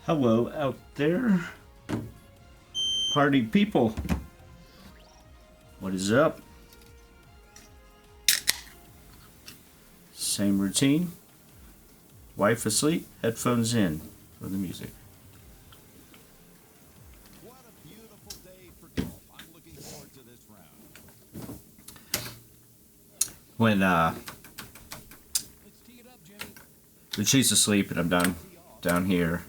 Hello out there, party people. What is up? Same routine. Wife asleep, headphones in for the music. What a beautiful day for golf. I'm looking forward to this round. When Let's tee it up, Jimmy. she's asleep and I'm down here,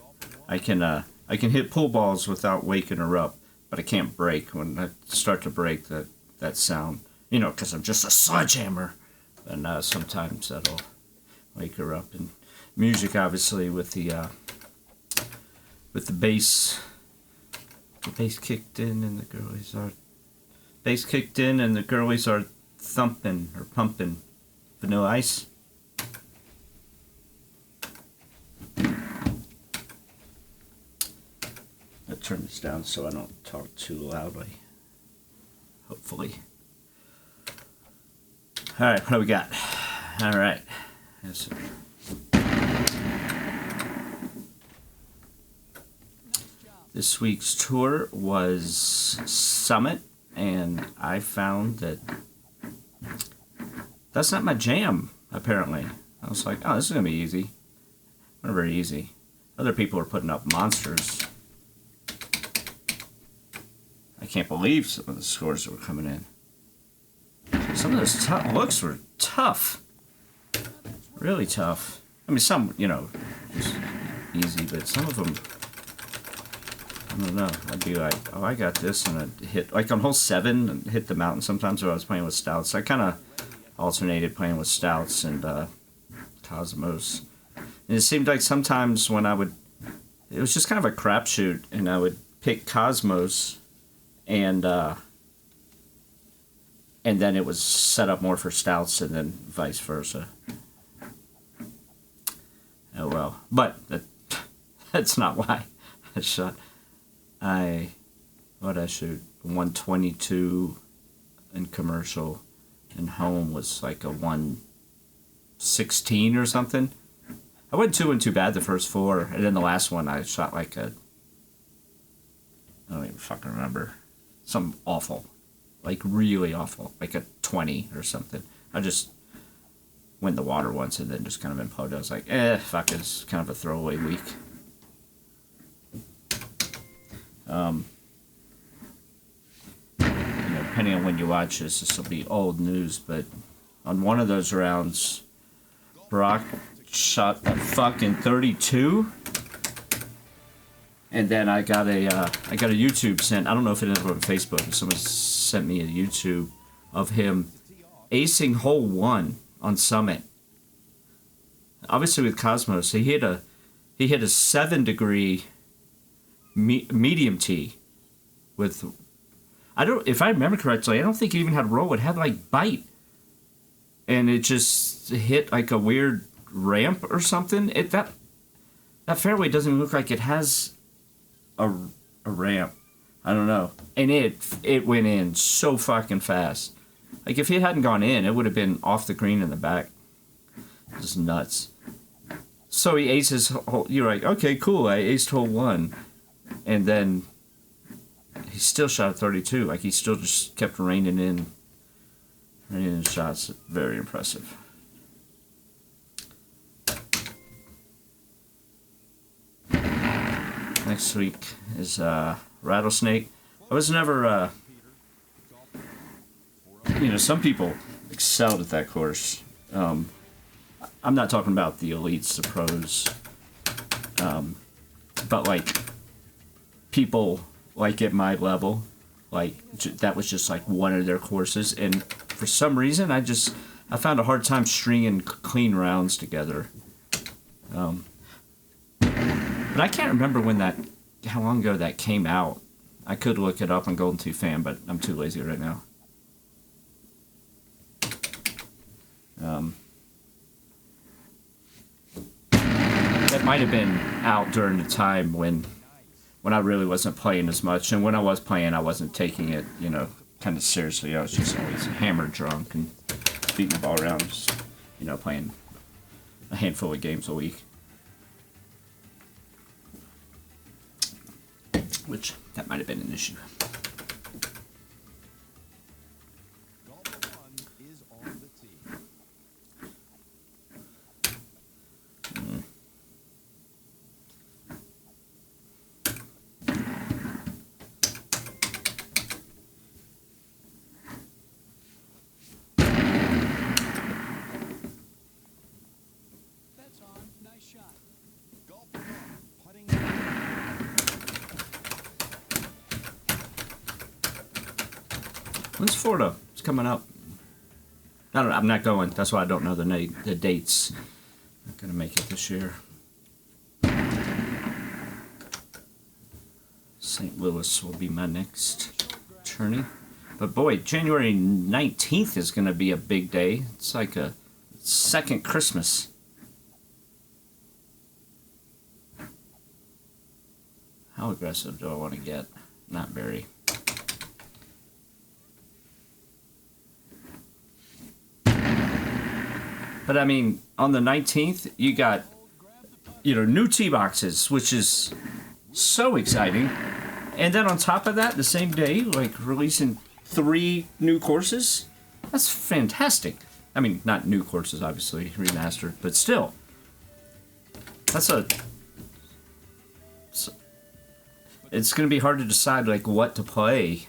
I can hit pull balls without waking her up, but I can't break. When I start to break, that sound, because I'm just a sledgehammer, and sometimes that'll wake her up. And music, obviously, with the bass, kicked in, and the girlies are thumping or pumping. Vanilla Ice. I'll turn this down so I don't talk too loudly. Hopefully. Alright, what do we got? Alright. Yes. This week's tour was Summit, and I found that that's not my jam, apparently. I was like, oh, this is going to be easy. Not very easy. Other people are putting up monsters. I can't believe some of the scores that were coming in. Some of those looks were tough. Really tough. I mean, some, just easy, but some of them, I don't know. I'd be like, oh, I got this, and I'd hit, like on hole 7, and hit the mountain sometimes when I was playing with stouts. I kind of alternated playing with stouts and Cosmos. And it seemed like sometimes when it was just kind of a crapshoot, and I would pick Cosmos, and then it was set up more for stouts, and then vice versa. Oh well, but that's not why I shot. I shoot 122 in commercial, and home was like a 116 or something. I wasn't too bad the first 4, and then the last one I shot like I don't even fucking remember. Something awful. Like really awful. Like a 20 or something. I just went in the water once and then just kind of imploded. I was like, fuck, it's kind of a throwaway week. Depending on when you watch this will be old news, but on one of those rounds, Brock shot a fucking 32. And then I got a YouTube sent. I don't know if it ended up on Facebook. But someone sent me a YouTube of him acing hole 1 on Summit. Obviously with Cosmos, he hit a 7-degree medium tee with. If I remember correctly, I don't think it even had roll. It had like bite, and it just hit like a weird ramp or something. That fairway doesn't even look like it has a ramp. I don't know. And it went in so fucking fast. Like if it hadn't gone in, it would have been off the green in the back. Just nuts. So he aces hole. You're like, okay, cool. I aced hole 1, and then he still shot a 32. Like he still just kept raining in shots. Very impressive. Next week is Rattlesnake. I was never, some people excelled at that course. I'm not talking about the elites, the pros, but like people like at my level, like that was just like one of their courses, and for some reason I found a hard time stringing clean rounds together. But I can't remember how long ago that came out. I could look it up on Golden Tooth Fan, but I'm too lazy right now. That might have been out during the time when I really wasn't playing as much, and when I was playing, I wasn't taking it, kind of seriously. I was just always hammered drunk and beating the ball around, just, playing a handful of games a week. which that might have been an issue. Golfer one is on the tee. That's on. Nice shot. Golfer one putting. When's Florida? It's coming up. I don't know. I'm not going. That's why I don't know the dates. I'm not gonna make it this year. St. Louis will be my next tourney. But boy, January 19th is gonna be a big day. It's like a second Christmas. How aggressive do I want to get? Not very. But I mean, on the 19th, you got, new tee boxes, which is so exciting. And then on top of that, the same day, like releasing 3 new courses. That's fantastic. I mean, not new courses, obviously, remastered, but still. It's going to be hard to decide, like, what to play.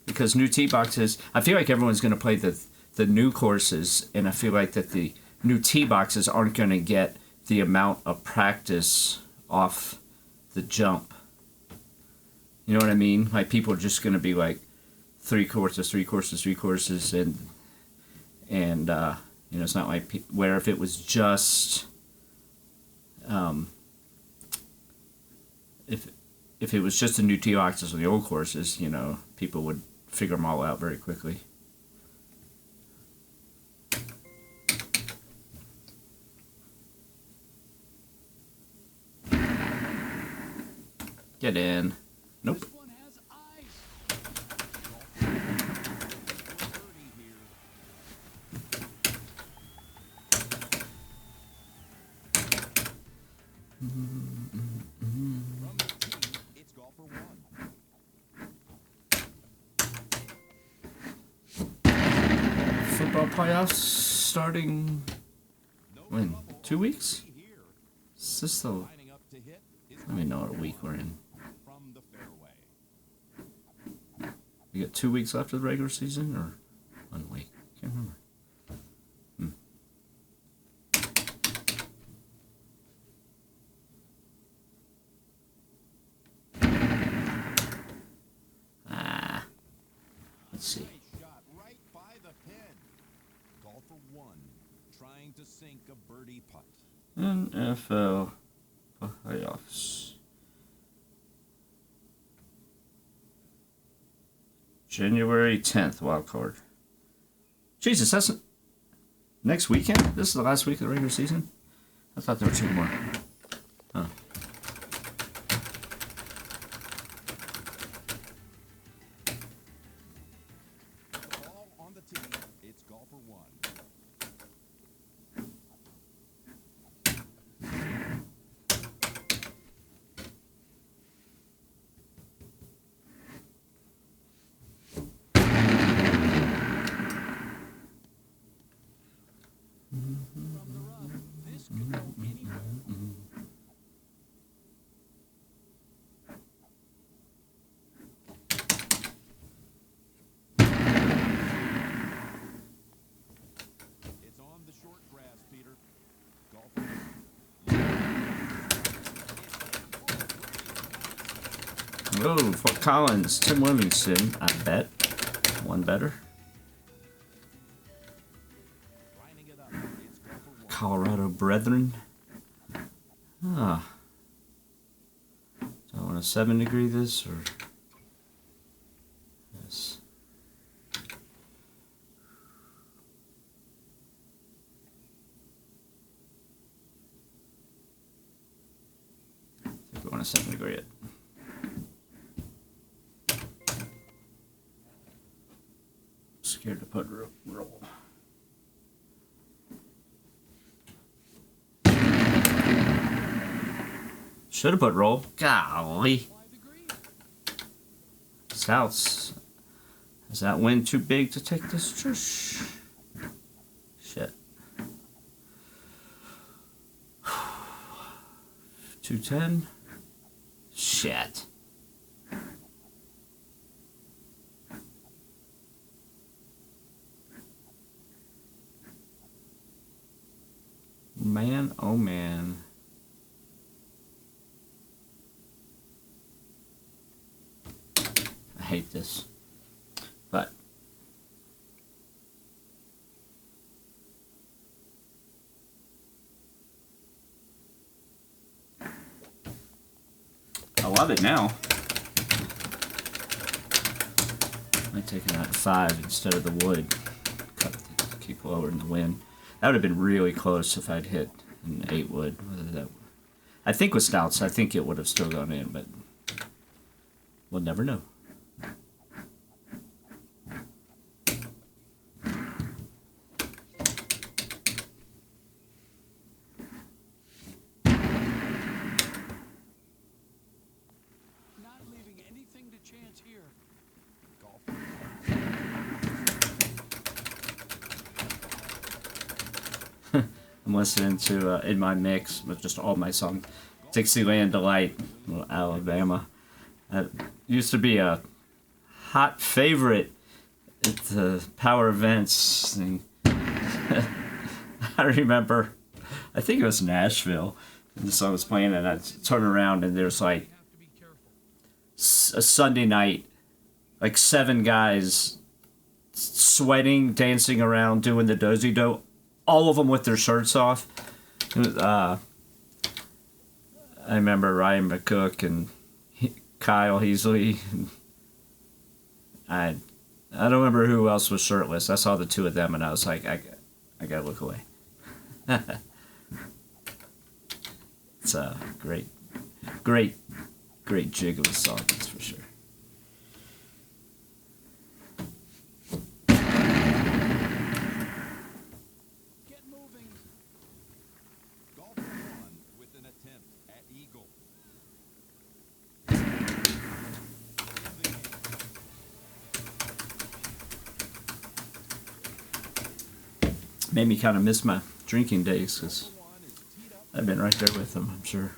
Because new tee boxes, I feel like everyone's going to play the new courses, and I feel like that the new tee boxes aren't going to get the amount of practice off the jump. You know what I mean? Like, people are just going to be like 3 courses, and it's not like where if it was just if it was just the new tee boxes on the old courses, people would figure them all out very quickly. Get in. Nope. This one has eyes. Birdie here. From the tee, it's golfer one. Football playoffs starting No when? trouble 2 on the weeks? tee here. Is this the? Lining up to hit is Let me know what week we're in. from the fairway. We got 2 weeks left of the regular season, or 1 week? Can't remember. Let's see. Nice shot right by the pin. Golfer one trying to sink a birdie putt. NFL playoffs. January 10th, wild card. Jesus, that's next weekend? This is the last week of the regular season? I thought there were 2 more. Huh. Ball on the tee, it's golfer one. From the rough. This could go anywhere. It's on the short grass, Peter. Golfer. Oh, Fort Collins, Tim Williamson, I bet. One better. Lining it up, it's golfer one. Colorado Brethren. Ah. Do I want to 7 degree this or yes? I think we want to 7 degree it. Scared to put roll. Should have put roll. Golly. Fly the green. Stouts. Is that wind too big to take this? Shit. 210. Shit. Man, oh man. I hate this. But I love it now. I'm taking out 5 instead of the wood. Cut to keep lowering the wind. That would have been really close if I'd hit an 8 wood. Whether that, I think with Stouts, I think it would have still gone in, but we'll never know. Not leaving anything to chance here. I'm listening to in my mix with just all my songs. Dixieland Delight, Alabama. That used to be a hot favorite at the Power Events thing. I remember, I think it was Nashville, and the song was playing, and I turned around, and there's like Have to be careful. a Sunday night, like 7 guys sweating, dancing around, doing the dozy do, all of them with their shirts off. It was, I remember Ryan McCook and Kyle Heasley. I don't remember who else was shirtless. I saw the 2 of them, and I was like, I gotta look away. It's a great jig of a song, that's for sure. Get moving. Golf for 1 with an attempt at eagle. Made me kind of miss my drinking days, because I've been right there with them, I'm sure.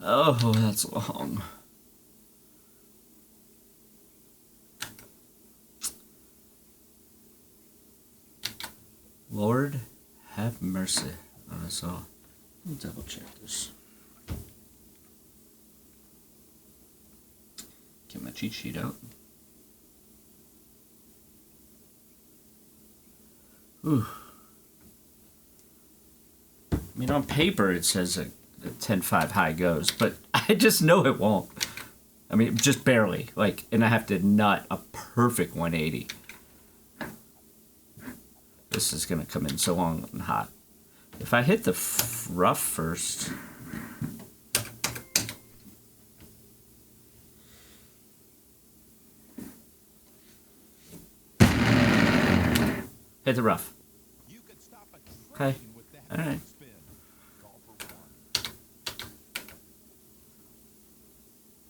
Oh, that's long. Lord, have mercy on us all. Let me double check this. Get my cheat sheet out. Ooh. I mean, on paper it says a 10-5 high goes, but I just know it won't. I mean, just barely. Like, and I have to nut a perfect 180. This is gonna come in so long and hot. If I hit the rough first. Hit the rough. You could stop a Okay. train with that All right. spin. Golf for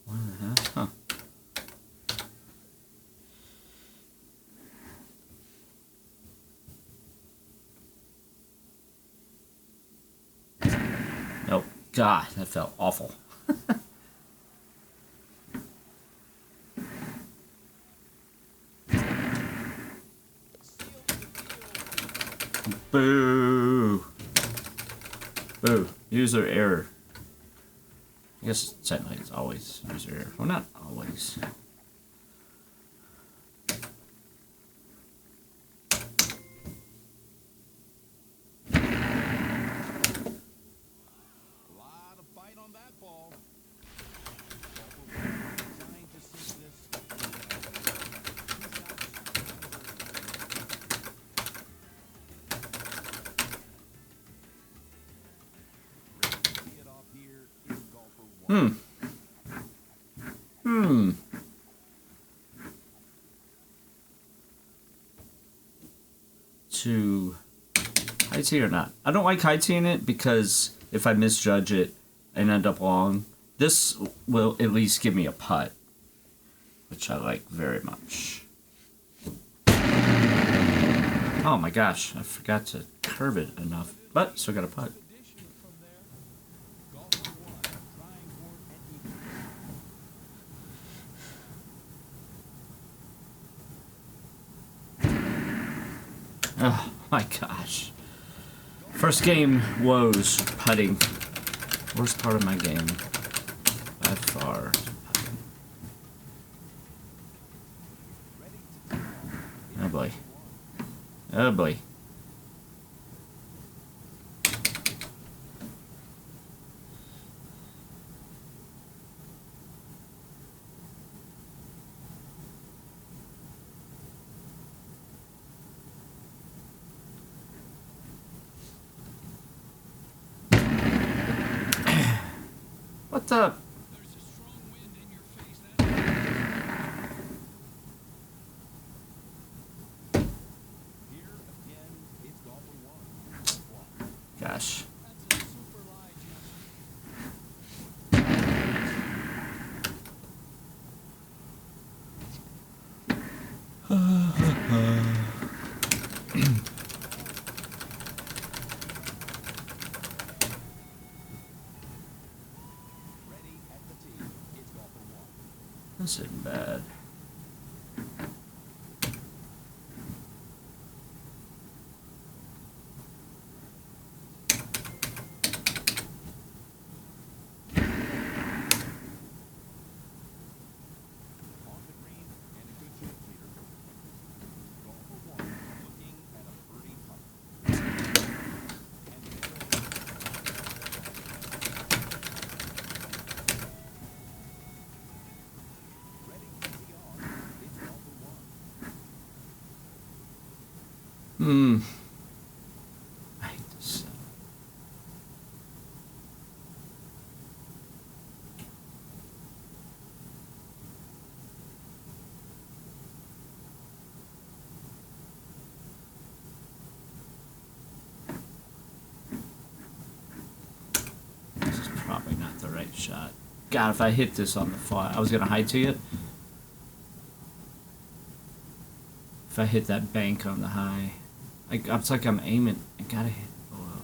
1. 1.5. Huh. Nope. God, that felt awful. Boo. Boo. User error. I guess technically it's always user error. Well, not always. Lot of bite on that ball. Golf for 1. Trying to sink this. Ready to tee it off here is golf for 1. To high tee or not? I don't like high teeing it because if I misjudge it and end up long, This will at least give me a putt, which I like very much. Oh my gosh, I forgot to curve it enough, but still got a putt. Addition from there. Golfer one, trying for an eagle. Oh my gosh. First game woes putting. Worst part of my game. By far. Putting. Oh boy. Oh boy. What the? There's a strong wind in your face. That here again, it's golfer one. Gosh. That's a super lie, Jesse. Ready at the tee. It's golfer one. This isn't bad. On the green and a good chip leader. Golfer one looking at a birdie putt. And ready to tee off. It's golfer one. I hate this. This is probably not the right shot. God, if I hit this on the fly, I was gonna high tee it. If I hit that bank on the high, it's like I'm aiming. I gotta hit it below.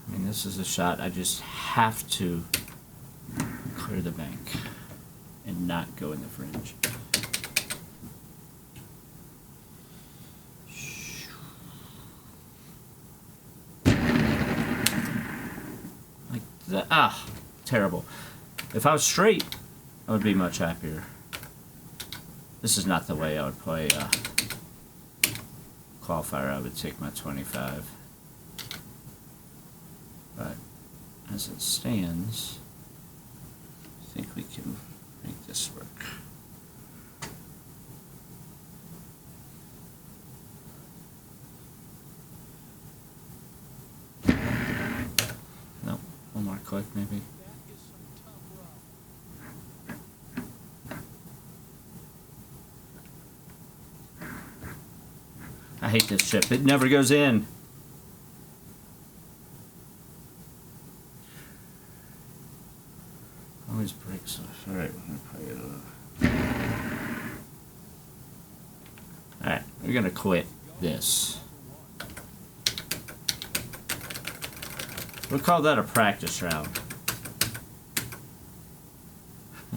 I mean, this is a shot I just have to clear the bank and not go in the fringe. Like that. Ah, terrible. If I was straight, I would be much happier. This is not the way I would play qualifier. I would take my 25. But as it stands, I think we can make this work. No, one more click maybe. That is some tough rough. I hate this chip. It never goes in. Always breaks off. Alright, we're gonna play it. Alright, we're gonna quit this. We'll call that a practice round. A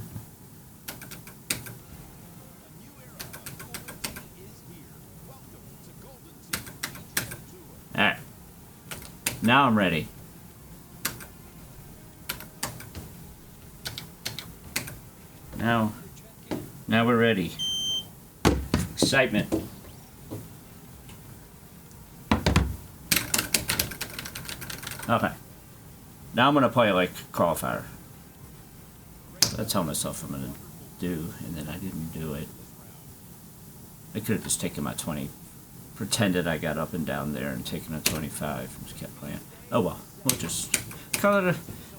new era of Golden Tee is here. Welcome to Golden Tee PGA Tour. Alright. Now I'm ready. Now we're ready. Excitement. Okay. Now I'm gonna play like qualifier. I tell myself I'm gonna do, and then I didn't do it. I could have just taken my 20, pretended I got up and down there and taken a 25 and just kept playing. Oh well, we'll just call it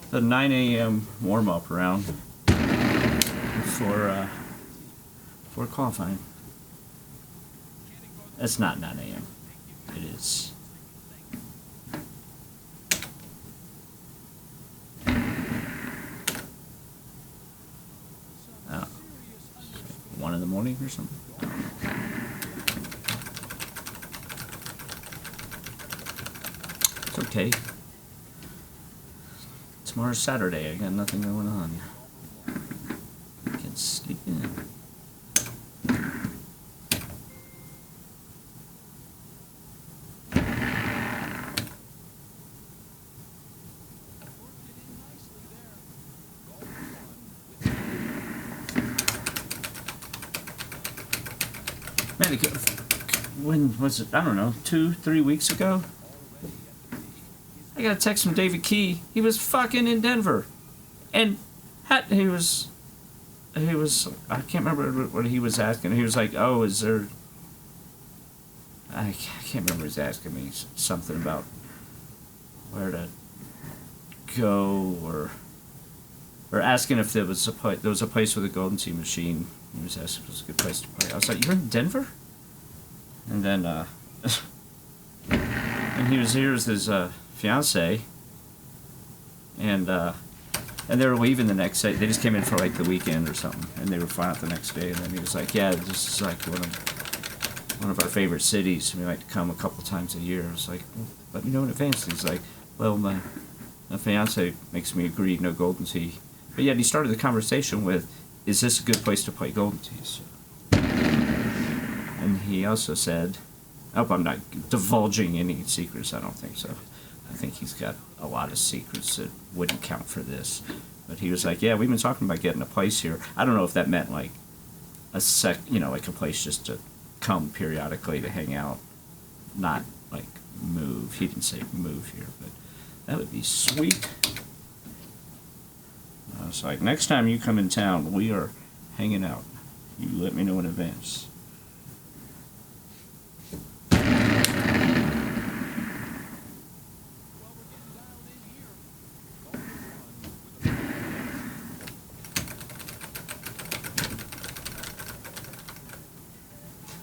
the 9 a.m. warm-up round for qualifying. It's not 9 a.m. It is 1 in the morning or something. It's okay. Tomorrow's Saturday. I got nothing going on. I can sleep in. Man, when was it? I don't know, 2-3 weeks ago? I got a text from David Key. He was fucking in Denver. And he was, I can't remember what he was asking. He was like, oh, is there, I can't remember, he was asking me something about where to go, or asking if there was a place with a Golden Tee machine. He was asking if it was a good place to play. I was like, you're in Denver? And then, and he was here with his fiance, and they were leaving the next day. They just came in for like the weekend or something, and they were flying out the next day. And then he was like, yeah, this is like one of our favorite cities. We like to come a couple times a year. I was like, well, let me know in advance. And he's like, well, my fiance makes me agree, no Golden Tee. But yet he started the conversation with, is this a good place to play Golden Tees? And he also said, I hope I'm not divulging any secrets, I don't think so. I think he's got a lot of secrets that wouldn't count for this. But he was like, yeah, we've been talking about getting a place here. I don't know if that meant like like a place just to come periodically to hang out, not like move. He didn't say move here, but that would be sweet. I was like, next time you come in town, we are hanging out. You let me know in advance.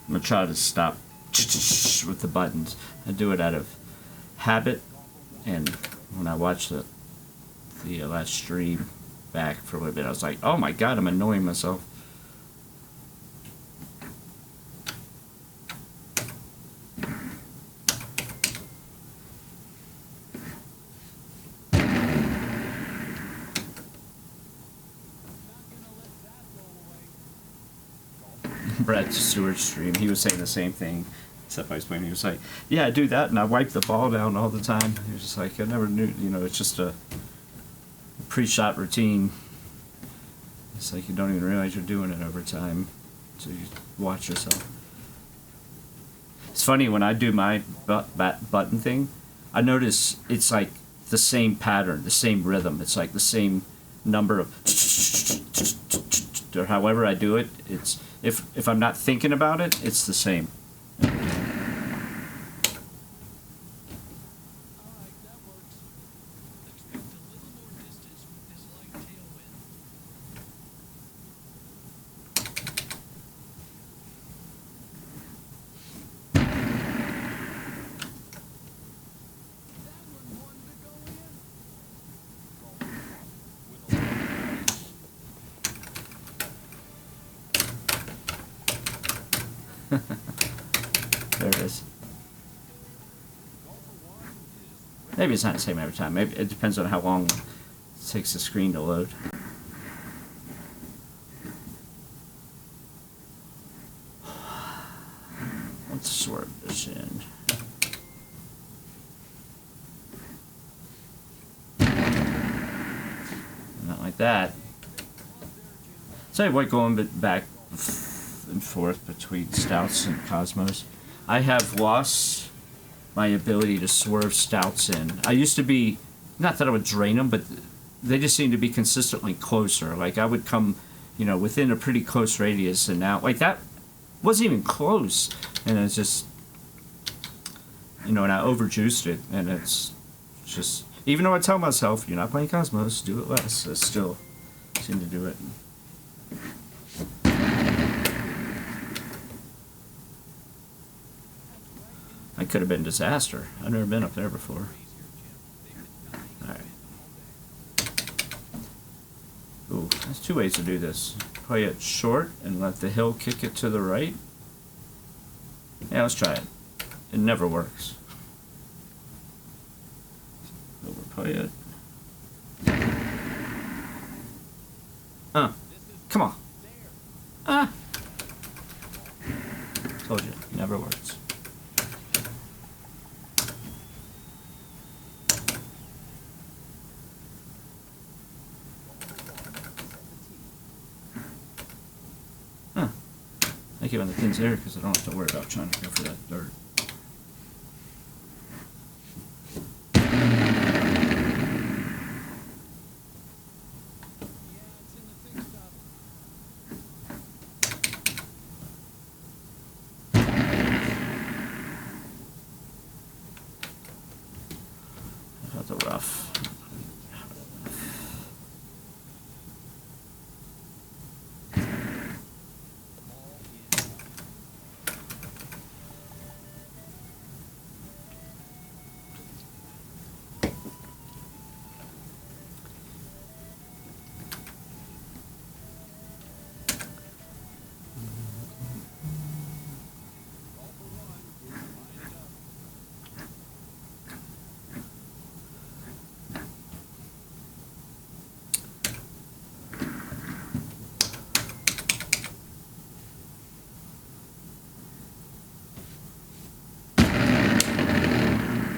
I'm gonna try to stop with the buttons. I do it out of habit, and when I watched the last stream back for a little bit, I was like, oh my god, I'm annoying myself. Brad Stewart's stream, he was saying the same thing, except I was playing. He was like, yeah, I do that, and I wipe the ball down all the time. He was just like, I never knew, it's just a pre-shot routine. It's like you don't even realize you're doing it over time, so you watch yourself. It's funny, when I do my button thing, I notice it's like the same pattern, the same rhythm. It's like the same number of, or however I do it, it's, if I'm not thinking about it, it's the same. Alright, that works. Expect a little more distance with this light tailwind. That one wanted to go There it is. Maybe it's not the same every time. Maybe it depends on how long it takes the screen to load. Let's swerve this in. Not like that. So what, going back and forth between Stouts and Cosmos, I have lost my ability to swerve Stouts in. I used to be, not that I would drain them, but they just seem to be consistently closer. Like I would come, within a pretty close radius, and now, like that wasn't even close, and it's just, and I overjuiced it, and it's just, even though I tell myself, you're not playing Cosmos, do it less, I still seem to do it. I could have been a disaster. I've never been up there before. Alright. Ooh, there's two ways to do this. play it short and let the hill kick it to the right. Yeah, let's try it. It never works. Overplay it. Come on. Told you, never works. I like it when the pin's there because I don't have to worry about trying to go for that dirt. That's a rough.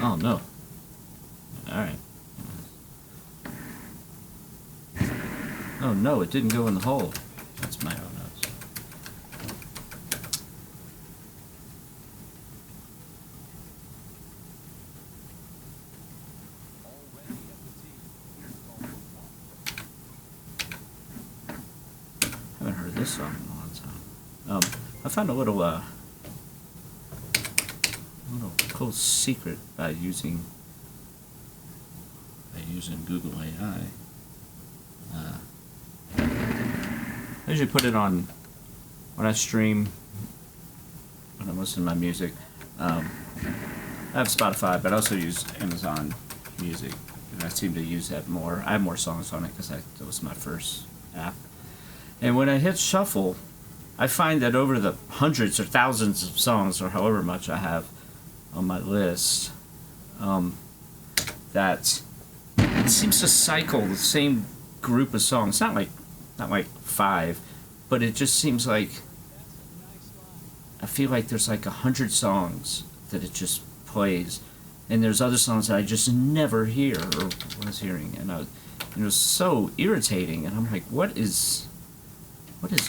Oh no. Alright. Oh no, it didn't go in the hole. That's my own nose. Haven't heard this song in a long time. I found a little cool secret by using Google AI. I usually put it on when I stream, when I'm listening to my music. I have Spotify, but I also use Amazon Music, and I seem to use that more. I have more songs on it because that was my first app. And when I hit shuffle, I find that over the hundreds or thousands of songs, or however much I have on my list, that it seems to cycle the same group of songs. Not like 5, but it just seems like I feel like there's like 100 songs that it just plays, and there's other songs that I just never hear or was hearing, and it was so irritating. And I'm like, what is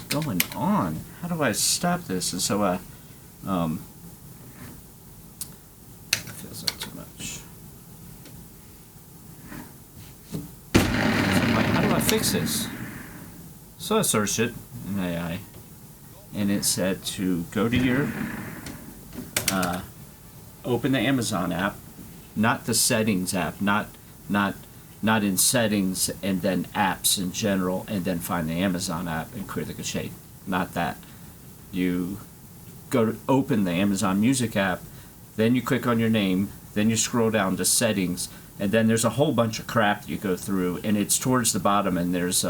going on? How do I stop this? And so it feels like too much. So I'm like, how do I fix this? So I searched it in AI, and it said to go to your, open the Amazon app, not the settings app, not in settings and then apps in general, and then find the Amazon app and clear the cache. Not that. You go to open the Amazon Music app, then you click on your name, then you scroll down to settings, and then there's a whole bunch of crap you go through, and it's towards the bottom, and there's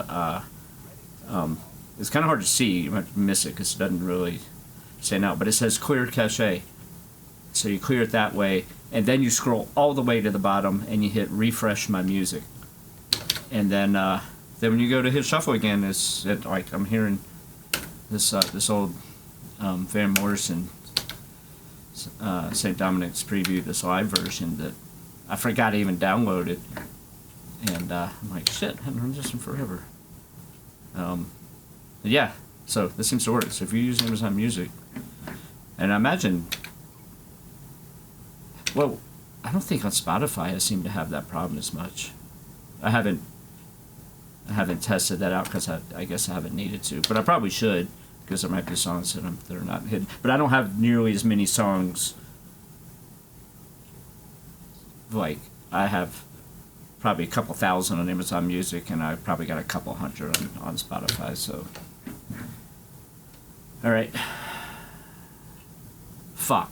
it's kind of hard to see. You might miss it because it doesn't really stand out, but it says clear cache. So you clear it that way, and then you scroll all the way to the bottom, and you hit refresh my music, and then when you go to hit shuffle again, like I'm hearing this old Van Morrison St. Dominic's preview, this live version that I forgot I even downloaded, and I'm like, shit, I haven't heard this in forever. Yeah, so this seems to work. So if you use Amazon Music, and I imagine, well, I don't think on Spotify I seem to have that problem as much. I haven't tested that out because I guess I haven't needed to, but I probably should, because there might be songs that are not hidden. But I don't have nearly as many songs. Like, I have probably a couple thousand on Amazon Music, and I probably got a couple hundred on Spotify, so. Alright. Fuck.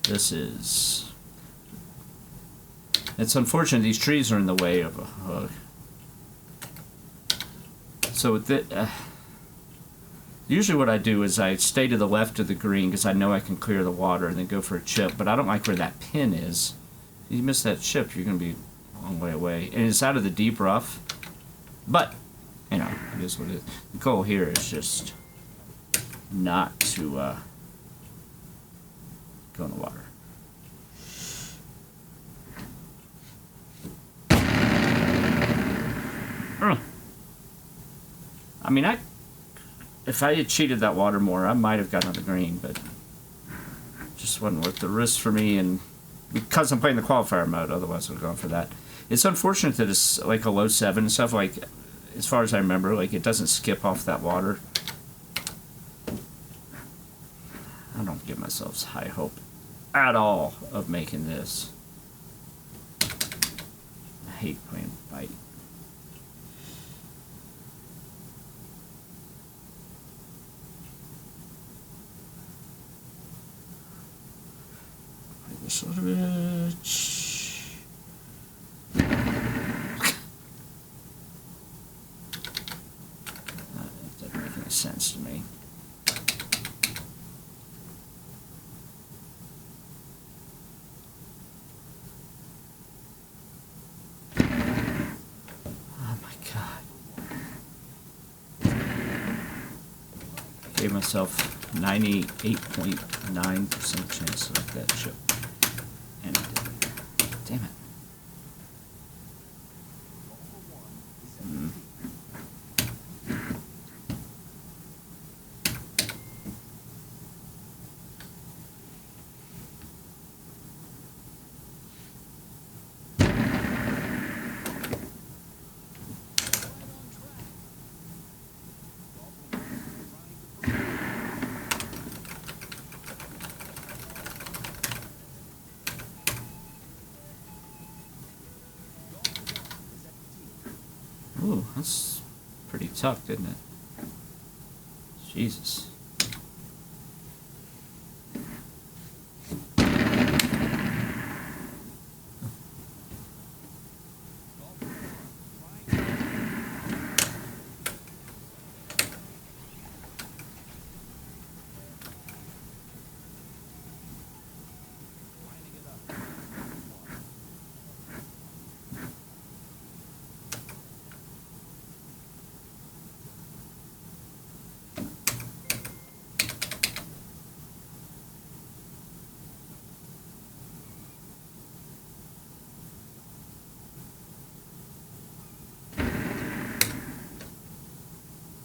It's unfortunate these trees are in the way of a hook. So with usually what I do is I stay to the left of the green because I know I can clear the water and then go for a chip, but I don't like where that pin is. If you miss that chip, you're going to be a long way away. And it's out of the deep rough, but, you know, it is what it is. The goal here is just not to go in the water. I mean, if I had cheated that water more, I might have gotten on the green, but just wasn't worth the risk for me, and because I'm playing the qualifier mode, otherwise I would have gone for that. It's unfortunate that it's like a low 7 and stuff, like, as far as I remember, like, it doesn't skip off that water. I don't give myself high hope at all of making this. I hate playing bite. This little bit. That doesn't make any sense to me. Oh my god. Gave myself 98.9% chance of that chip. And I didn't. Damn it. Ooh, that's pretty tucked, isn't it? Jesus.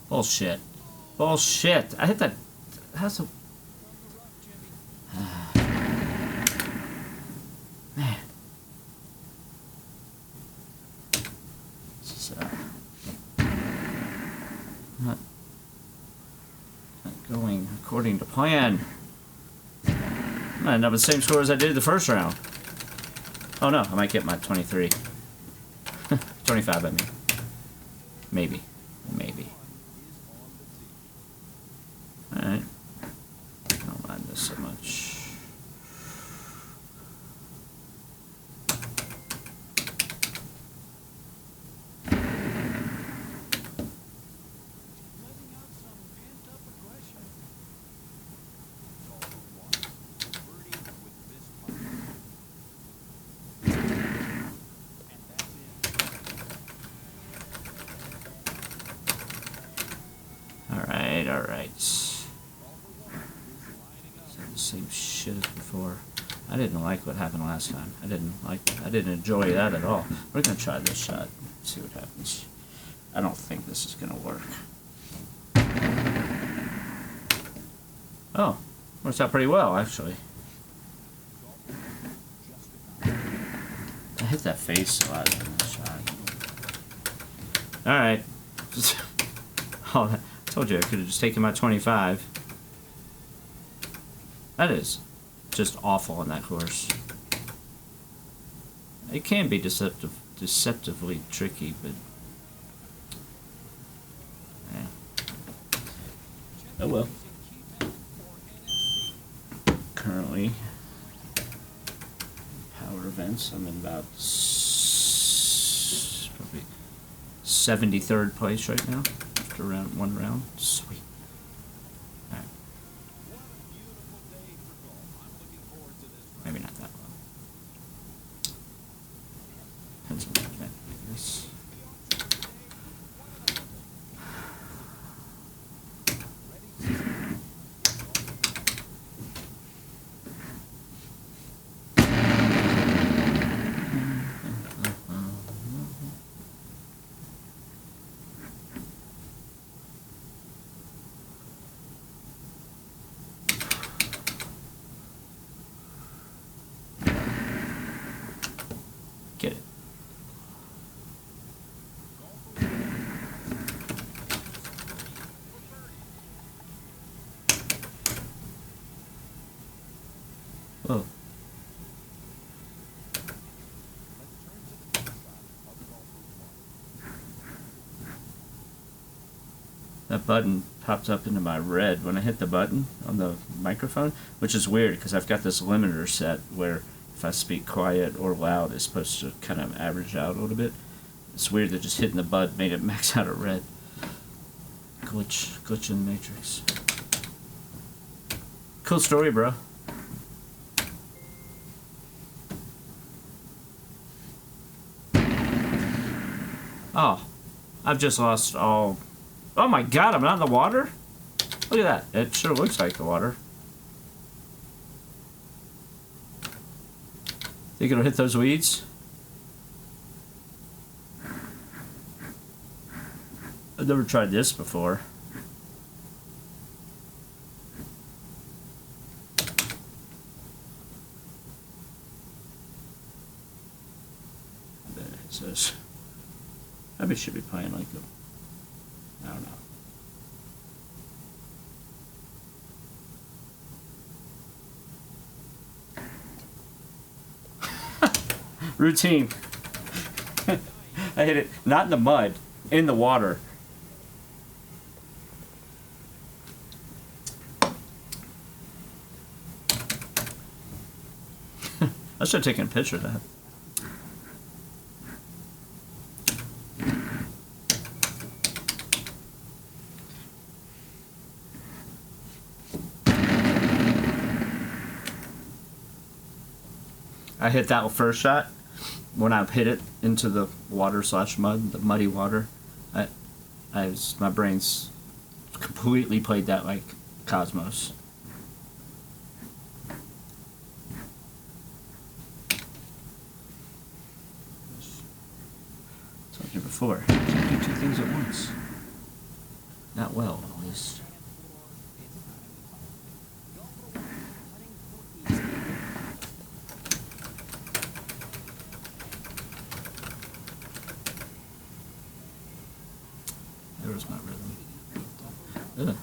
Bullshit. Bullshit. I hit that. How's a. Man. This is not going according to plan. I might end up with the same score as I did the first round. Oh no, I might get my 23. 25, I mean. Maybe. Maybe. Alright. I don't mind this so much. Letting out some pent-up aggression. Birdie with this putt. And that's it. Alright, alright. Same shit as before. I didn't like what happened last time. I didn't enjoy that at all. We're gonna try this shot. See what happens. I don't think this is gonna work. Oh, works out pretty well actually. I hit that face a lot in that shot. Alright. Oh, I told you I could have just taken my 25. That is just awful on that course. It can be deceptively tricky, but yeah. Oh well. Currently, power events. I'm in about probably 73rd place right now. after one round. Sweet. All right. What a beautiful day for golf. I'm looking forward to this round. Maybe not that long. Depends on the event, I guess. Get it. Oh. That button pops up into my red when I hit the button on the microphone, which is weird because I've got this limiter set where if I speak quiet or loud, it's supposed to kind of average out a little bit. It's weird that just hitting the button made it max out at red. Glitch in the Matrix. Cool story, bro. Oh, I've just lost all. Oh my god, I'm not in the water? Look at that. It sure looks like the water. Think it'll hit those weeds? I've never tried this before. It says, I bet it should be playing like a, I don't know. Routine. I hit it not in the mud, in the water. I should have taken a picture of that. I hit that first shot. When I hit it into the water / mud, the muddy water, my brain's completely played that like Cosmos. Told you before, can't do two things at once. Not well, at least. There was my rhythm. Ugh.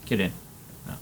Get in. Oh.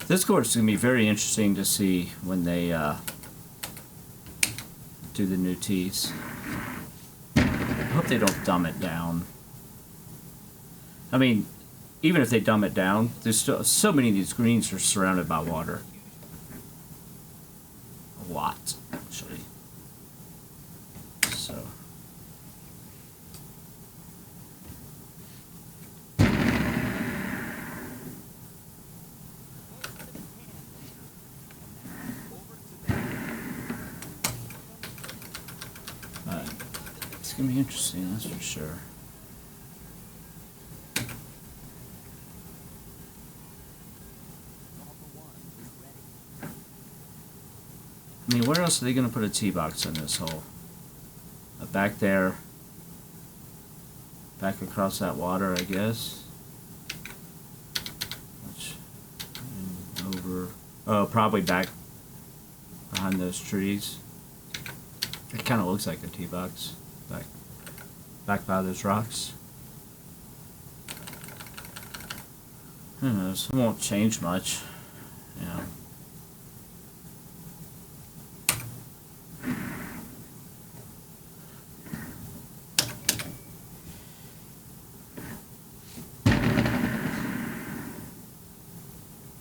This course is going to be very interesting to see when they do the new tees. I hope they don't dumb it down. I mean, even if they dumb it down, there's still so many of these greens are surrounded by water. A lot, actually. So. It's gonna be interesting, that's for sure. I mean, where else are they gonna put a tee box in this hole? Back there. Back across that water, I guess. Which, and over. Oh, probably back behind those trees. It kind of looks like a tee box. Back by those rocks. Who knows? It won't change much. You know.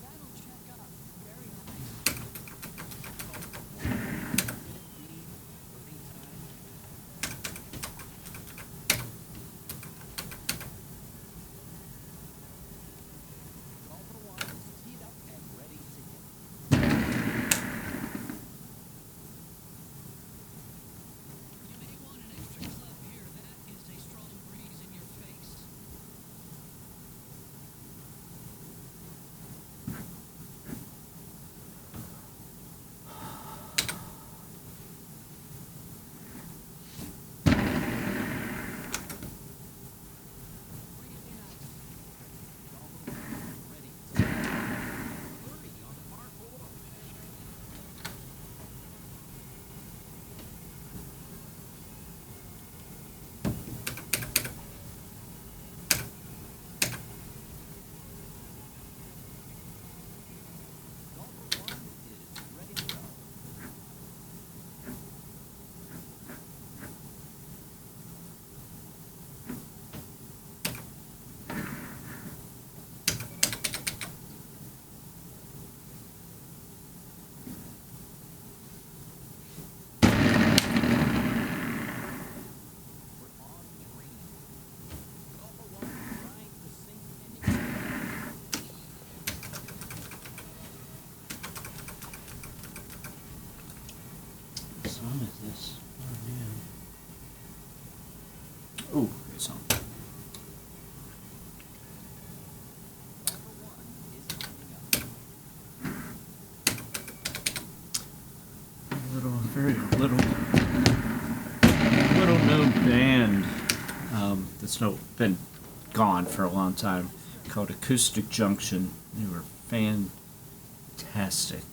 That'll check up. Very nice. Golfer 1 is teed up and ready to hit. You may want an extra club here. That is a strong breeze in your face. Really nice. Golfer 1 ready to hit. Birdie on the par 4. Golfer 1 is ready to go. We're on the green. Golfer 1 trying to sink and hit. What song is this? Oh, man. Ooh, great song. Golfer 1 is lining up. Very little known band that's been gone for a long time called Acoustic Junction. They were fantastic.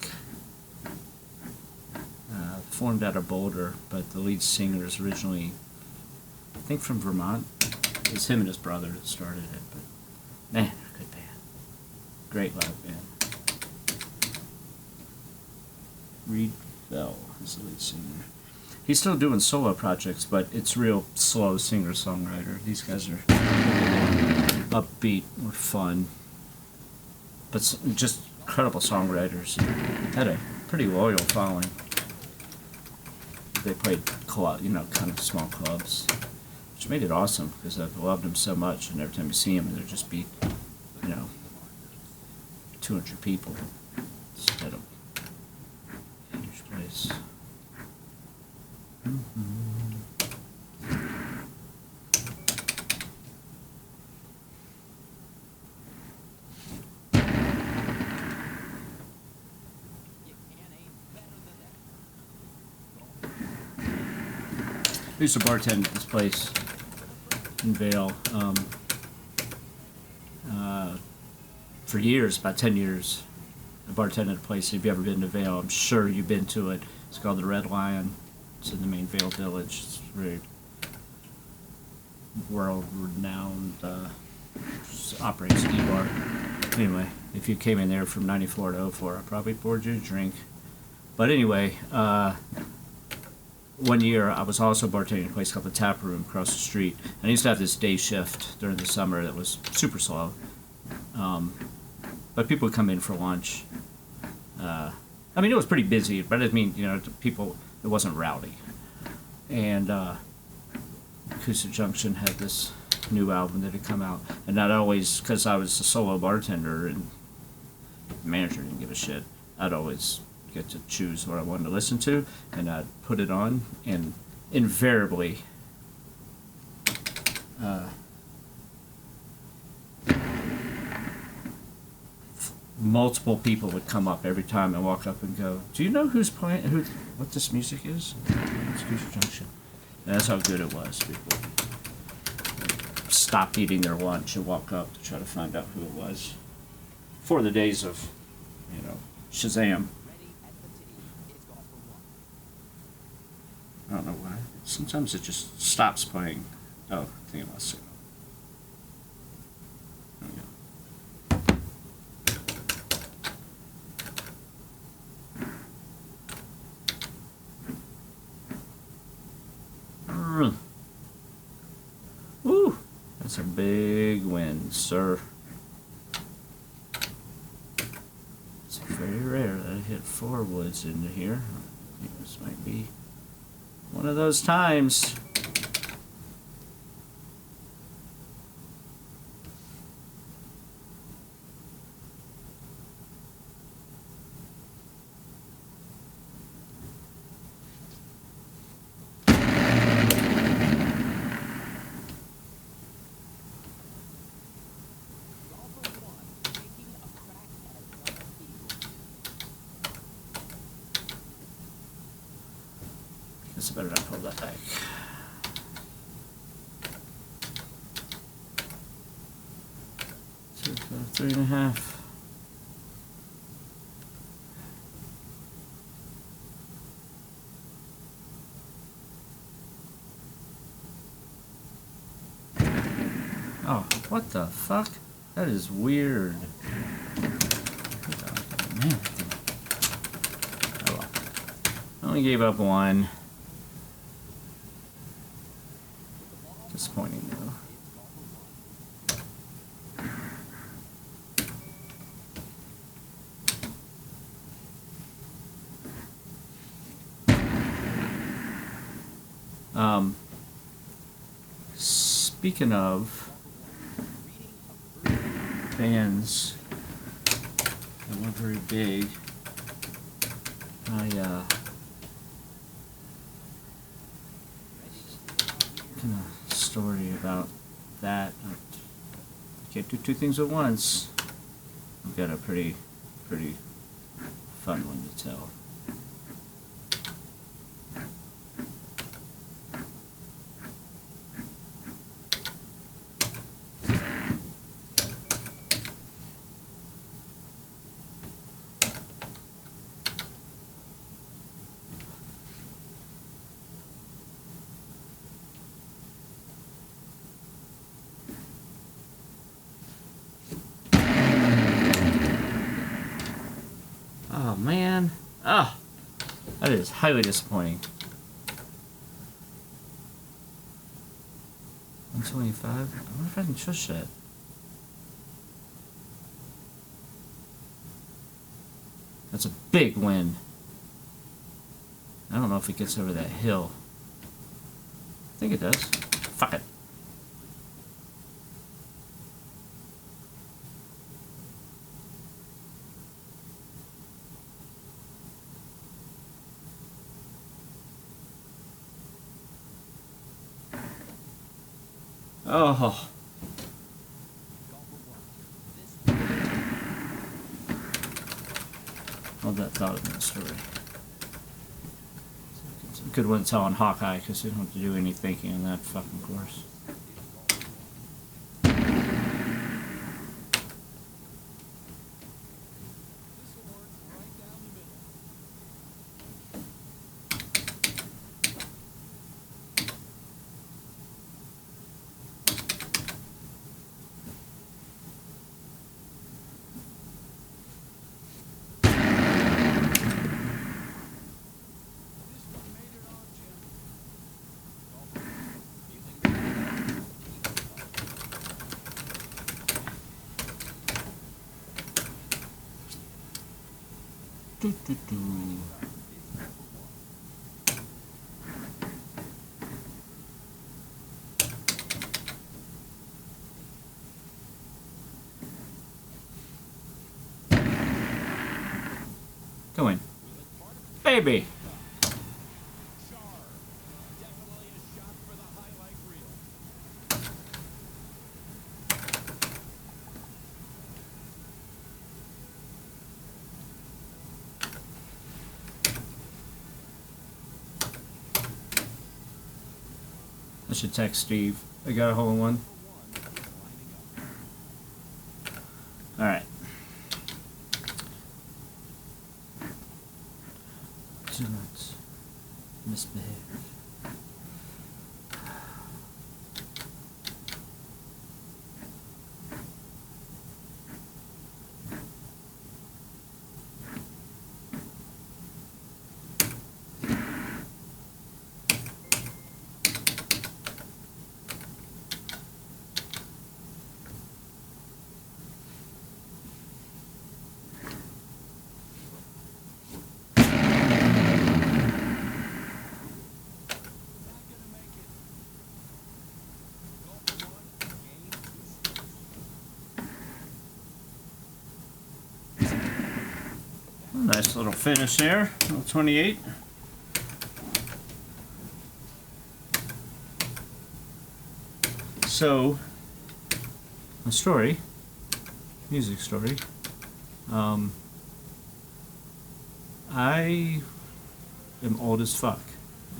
Formed out of Boulder, but the lead singer is originally, I think, from Vermont. It was him and his brother that started it, but man, they're a good band. Great live band. Reed Bell is the lead singer. He's still doing solo projects, but it's real slow singer-songwriter. These guys are upbeat or fun, but just incredible songwriters. Had a pretty loyal following. They played kind of small clubs, which made it awesome because I've loved them so much. And every time you see them, there'd just be, 200 people instead of a huge place. You can't aim better than that. I used to bartend at this place in Vail for years, about 10 years. I bartended at a place. If you've ever been to Vail, I'm sure you've been to it. It's called the Red Lion. It's in the main Vail Village. It's very world-renowned operating ski bar. Anyway, if you came in there from 94 to 04, I probably poured you a drink. But anyway, one year I was also bartending at a place called the Tap Room across the street. And I used to have this day shift during the summer that was super slow. But people would come in for lunch. I mean, it was pretty busy, but I mean, people, it wasn't rowdy. And Acoustic Junction had this new album that had come out. And not always, because I was a solo bartender and the manager didn't give a shit, I'd always get to choose what I wanted to listen to, and I'd put it on, and invariably multiple people would come up every time and walk up and go, "Do you know who's playing? What this music is?" It's Hoosier Junction. And that's how good it was. People stopped eating their lunch and walk up to try to find out who it was. For the days of, Shazam. I don't know why. Sometimes it just stops playing. Oh, I think it must. There we go. Woo! That's a big win, sir. It's very rare that I hit 4 woods into here. I think this might be one of those times. Guess I better not hold that back. Two, 3.5. Oh, what the fuck? That is weird. Man, oh well. I only gave up 1. Disappointing though. Speaking of bands that weren't very big, kind of story about that. Can't do 2 things at once. I've got a pretty fun one to tell. Oh man. Ah, that is highly disappointing. 125? I wonder if I can shush that. That's a big win. I don't know if it gets over that hill. I think it does. Fuck it. Oh. Hold that thought in the story. It's a good one to tell on Hawkeye because they don't have to do any thinking in that fucking course. Do, do, do. Go in. Baby! I should text Steve. I got a hole in one. All right. Do not misbehave. Nice little finish there, little 28. So, a story, music story. I am old as fuck,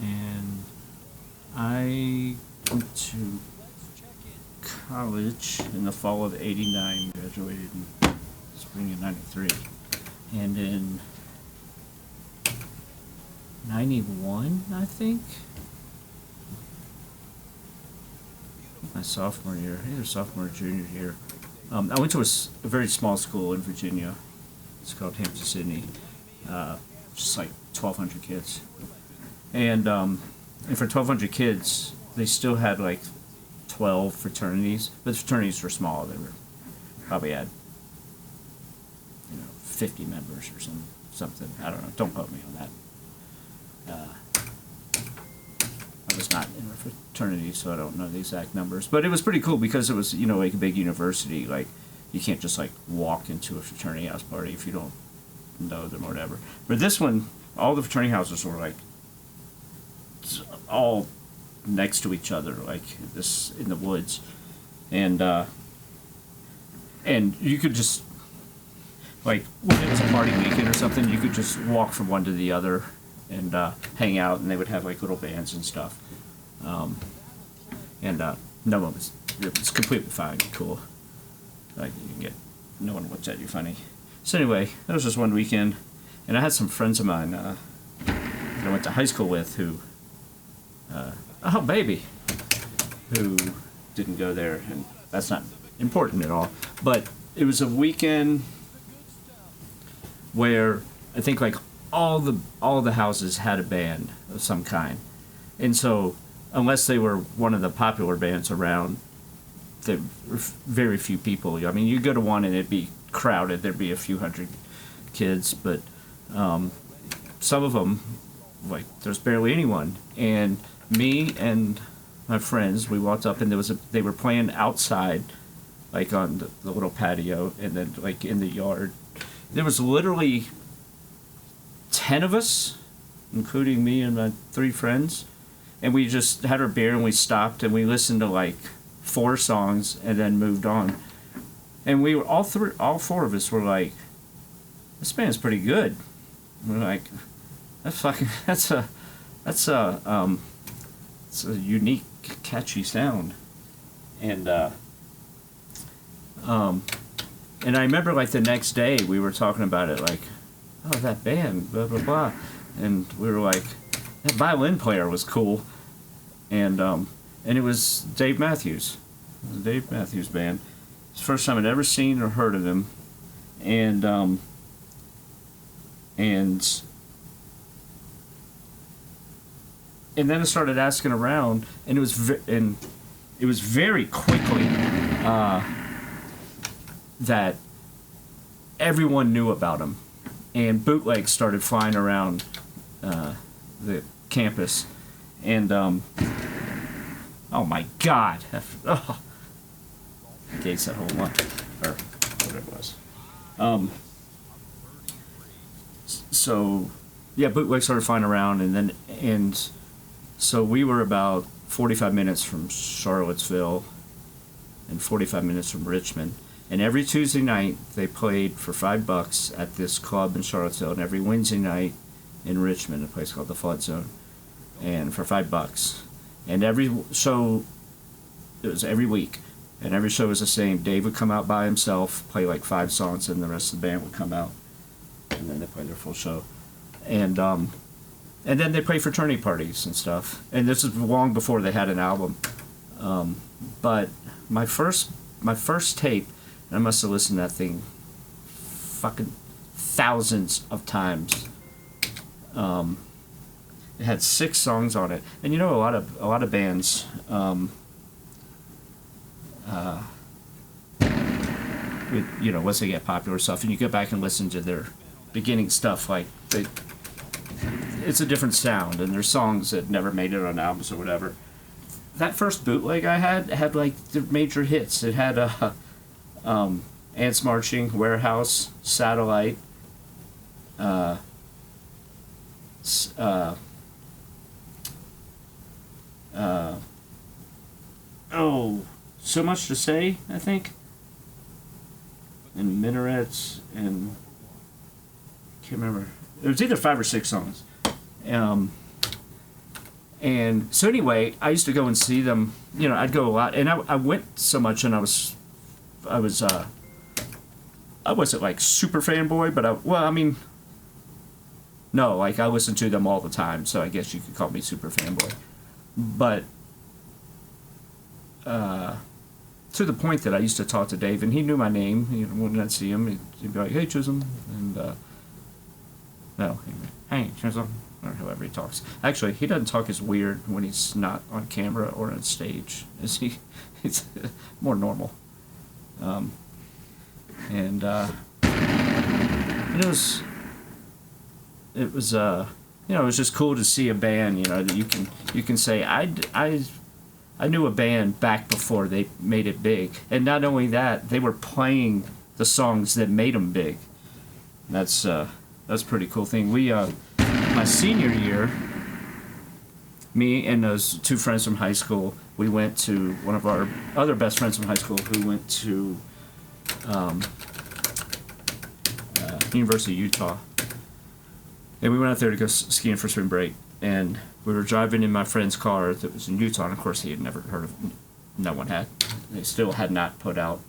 and I went to college in the fall of '89, graduated in spring of '93. And in 91, I think, my sophomore year, either sophomore or junior year, I went to a very small school in Virginia. It's called Hampton-Sydney, just like 1,200 kids. And for 1,200 kids, they still had like 12 fraternities, but the fraternities were small. They were probably had 50 members or something. I don't know. Don't quote me on that. I was not in a fraternity, so I don't know the exact numbers. But it was pretty cool because it was, like a big university. Like, you can't just like walk into a fraternity house party if you don't know them or whatever. But this one, all the fraternity houses were like all next to each other, like this in the woods, and you could just, like, when it was a party weekend or something, you could just walk from one to the other and hang out, and they would have like little bands and stuff. No one was, it was completely fine, cool. Like, no one looked at you funny. So anyway, that was just one weekend, and I had some friends of mine that I went to high school with who, who didn't go there, and that's not important at all. But it was a weekend where I think like all the houses had a band of some kind, and so unless they were one of the popular bands around, there were very few people. I mean, you go to one and it'd be crowded. There'd be a few hundred kids, but some of them, like, there's barely anyone. And me and my friends, we walked up and they were playing outside, like on the little patio, and then like in the yard. There was literally 10 of us, including me and my 3 friends, and we just had our beer and we stopped and we listened to like 4 songs and then moved on. And we were all 4 of us were like, this band's pretty good. And we're like, it's a unique, catchy sound. And I remember like the next day we were talking about it, like, oh, that band, blah blah blah, and we were like, that violin player was cool, and it was Dave Matthews. It was a Dave Matthews Band. It's the first time I'd ever seen or heard of him, and then I started asking around, and it was very quickly that everyone knew about him, and bootlegs started flying around the campus, and oh my God, Gates that whole one, or whatever it was. So yeah, bootlegs started flying around, and so we were about 45 minutes from Charlottesville and 45 minutes from Richmond. And every Tuesday night they played for $5 at this club in Charlottesville, and every Wednesday night in Richmond, a place called the Flood Zone, and for $5. And every show, it was every week, and every show was the same. Dave would come out by himself, play like 5 songs, and the rest of the band would come out, and then they play their full show. And then they play fraternity parties and stuff. And this is long before they had an album. But my first tape, and I must have listened to that thing fucking thousands of times. It had 6 songs on it, and you know, a lot of bands, you know, once they get popular stuff, and you go back and listen to their beginning stuff, like it's a different sound, and there's songs that never made it on albums or whatever. That first bootleg I had like the major hits. It had Ants Marching, Warehouse, Satellite, So Much to Say, I think, and Minarets, and can't remember. It was either 5 or 6 songs. And so anyway, I used to go and see them. You know, I'd go a lot, and I went so much, and I wasn't like super fanboy, but no, like I listened to them all the time, so I guess you could call me super fanboy. But to the point that I used to talk to Dave, and he knew my name. You know, when I'd see him, he'd be like, "Hey, Chisholm," and no, "Hey, Chisholm," or however he talks. Actually, he doesn't talk as weird when he's not on camera or on stage. It's more normal. And it was you know, it was just cool to see a band, you know, that you can say I knew a band back before they made it big, and not only that, they were playing the songs that made them big. That's a pretty cool thing. We my senior year, me and those 2 friends from high school, we went to one of our other best friends from high school who went to University of Utah, and we went out there to go skiing for spring break. And we were driving in my friend's car that was in Utah, and of course he had never heard of. No one had. They still had not put out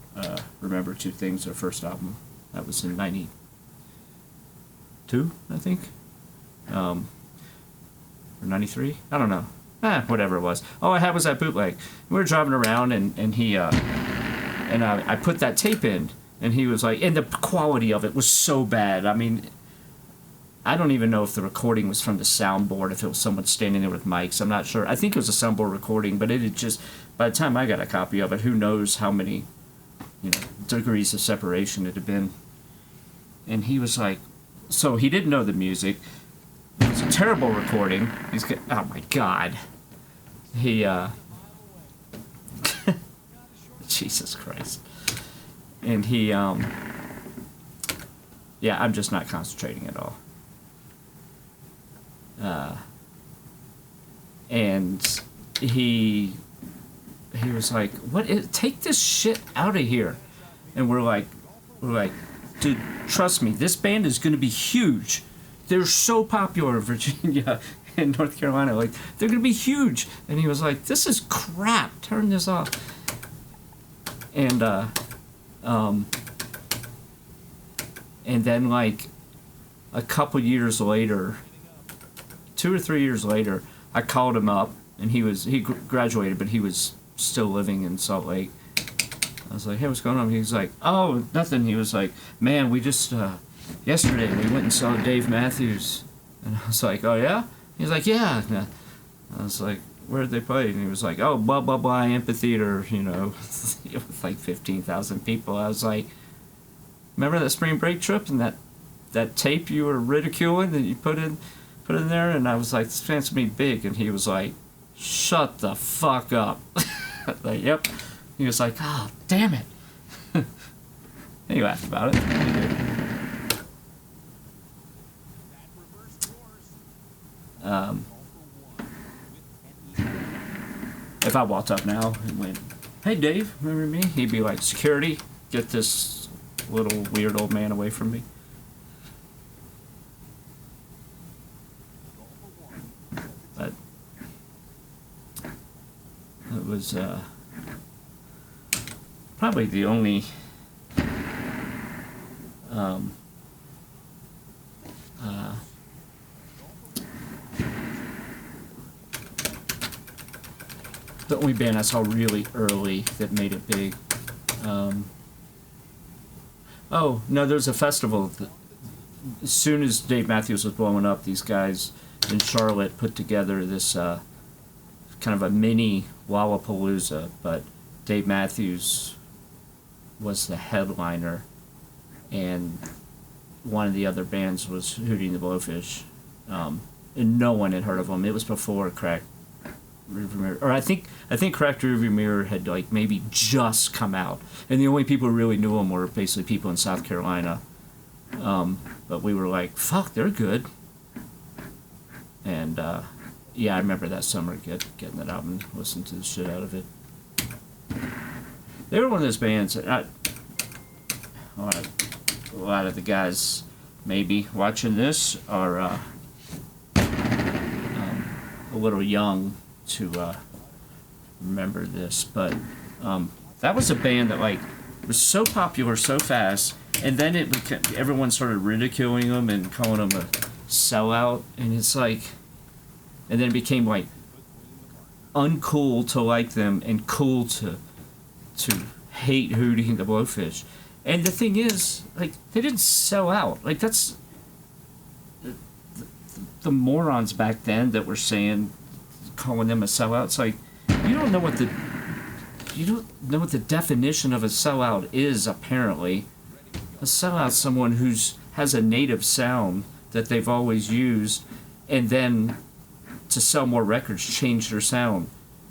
"Remember Two Things," their first album. That was in '92, I think, or '93. I don't know. Whatever it was. All I had was that bootleg. We were driving around, and he and I put that tape in, and he was like, and the quality of it was so bad. I mean, I don't even know if the recording was from the soundboard, if it was someone standing there with mics. I'm not sure. I think it was a soundboard recording, but it had just, by the time I got a copy of it, who knows how many, you know, degrees of separation it had been. And he was like, so he didn't know the music. It was a terrible recording. Oh my God. He, Jesus Christ. And he, yeah, I'm just not concentrating at all. And he was like, take this shit out of here. And we're like, dude, trust me, this band is going to be huge. They're so popular in Virginia and North Carolina. Like, they're going to be huge. And he was like, this is crap. Turn this off. And then like a couple years later, 2 or 3 years later, I called him up, and he graduated, but he was still living in Salt Lake. I was like, hey, what's going on? He was like, oh, nothing. He was like, man, we just yesterday we went and saw Dave Matthews. And I was like, oh yeah? He was like, yeah. And I was like, where did they play? And he was like, oh, blah blah blah amphitheater, you know, with like 15,000 people. I was like, remember that spring break trip and that tape you were ridiculing that you put in there? And I was like, this band's gonna be big. And he was like, shut the fuck up. Like, yep. He was like, oh, damn it. And he laughed about it. If I walked up now and went, hey Dave, remember me? He'd be like, security, get this little weird old man away from me. But was probably the only the only band I saw really early that made it big. Oh, no, there's a festival. As soon as Dave Matthews was blowing up, these guys in Charlotte put together this kind of a mini Lollapalooza, but Dave Matthews was the headliner, and one of the other bands was Hootie and the Blowfish. And no one had heard of them. It was before Cracked Rearview Mirror, or I think Cracked Rearview Mirror had like maybe just come out, and the only people who really knew them were basically people in South Carolina. But we were like, "Fuck, they're good." And yeah, I remember that summer getting that album, listening to the shit out of it. They were one of those bands that a lot of the guys maybe watching this are a little young to remember this, but that was a band that like was so popular so fast, and then everyone started ridiculing them and calling them a sellout, and it's like, and then it became like uncool to like them and cool to hate Hootie and the Blowfish. And the thing is, like, they didn't sell out. Like, that's the morons back then that were calling them a sellout. It's like, you don't know what the definition of a sellout is. Apparently, a sellout's someone has a native sound that they've always used, and then to sell more records, change their sound.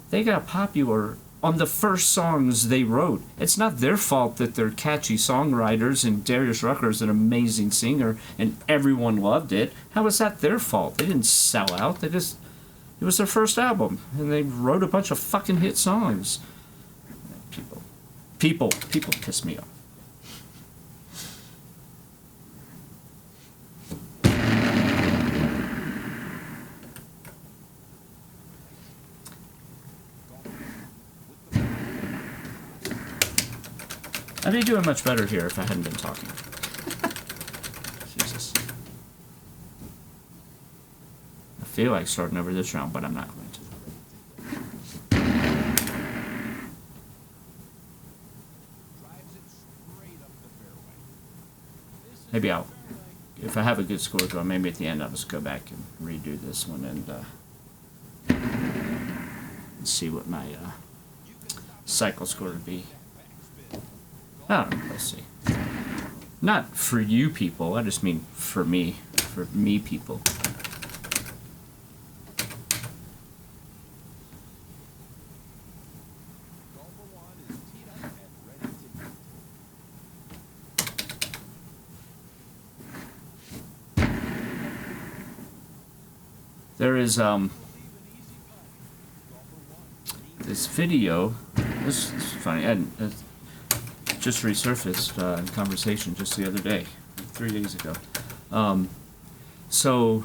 They got popular on the first songs they wrote. It's not their fault that they're catchy songwriters, and Darius Rucker's an amazing singer and everyone loved it. How is that their fault? They didn't sell out. It was their first album, and they wrote a bunch of fucking hit songs. People piss me off. I'd be doing much better here if I hadn't been talking. Jesus. I feel like starting over this round, but I'm not going to. Maybe if I have a good score going, maybe at the end I'll just go back and redo this one and see what my cycle score would be. I don't know, let's see. Not for you people, I just mean for me people. There is this video. This is funny. Just resurfaced in conversation just the other day, 3 days ago. So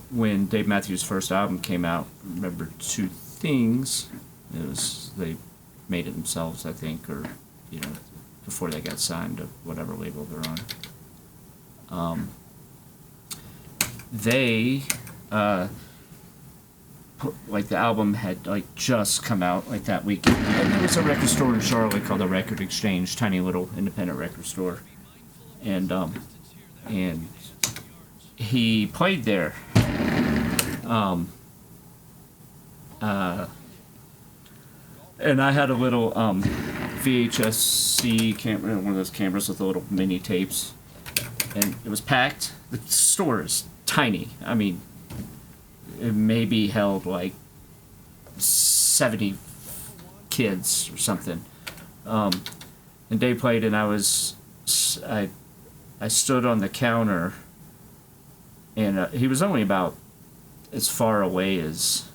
when Dave Matthews' first album came out, I remember two things. It was they made it themselves, I think, or before they got signed to whatever label they're on. They like the album had like just come out like that week, and there was a record store in Charlotte called the Record Exchange, tiny little independent record store, and he played there. And I had a little VHS-C camera, one of those cameras with the little mini tapes, and it was packed. The store is tiny. I mean, it maybe held like 70 kids or something. And Dave played, and I stood on the counter, and he was only about as far away as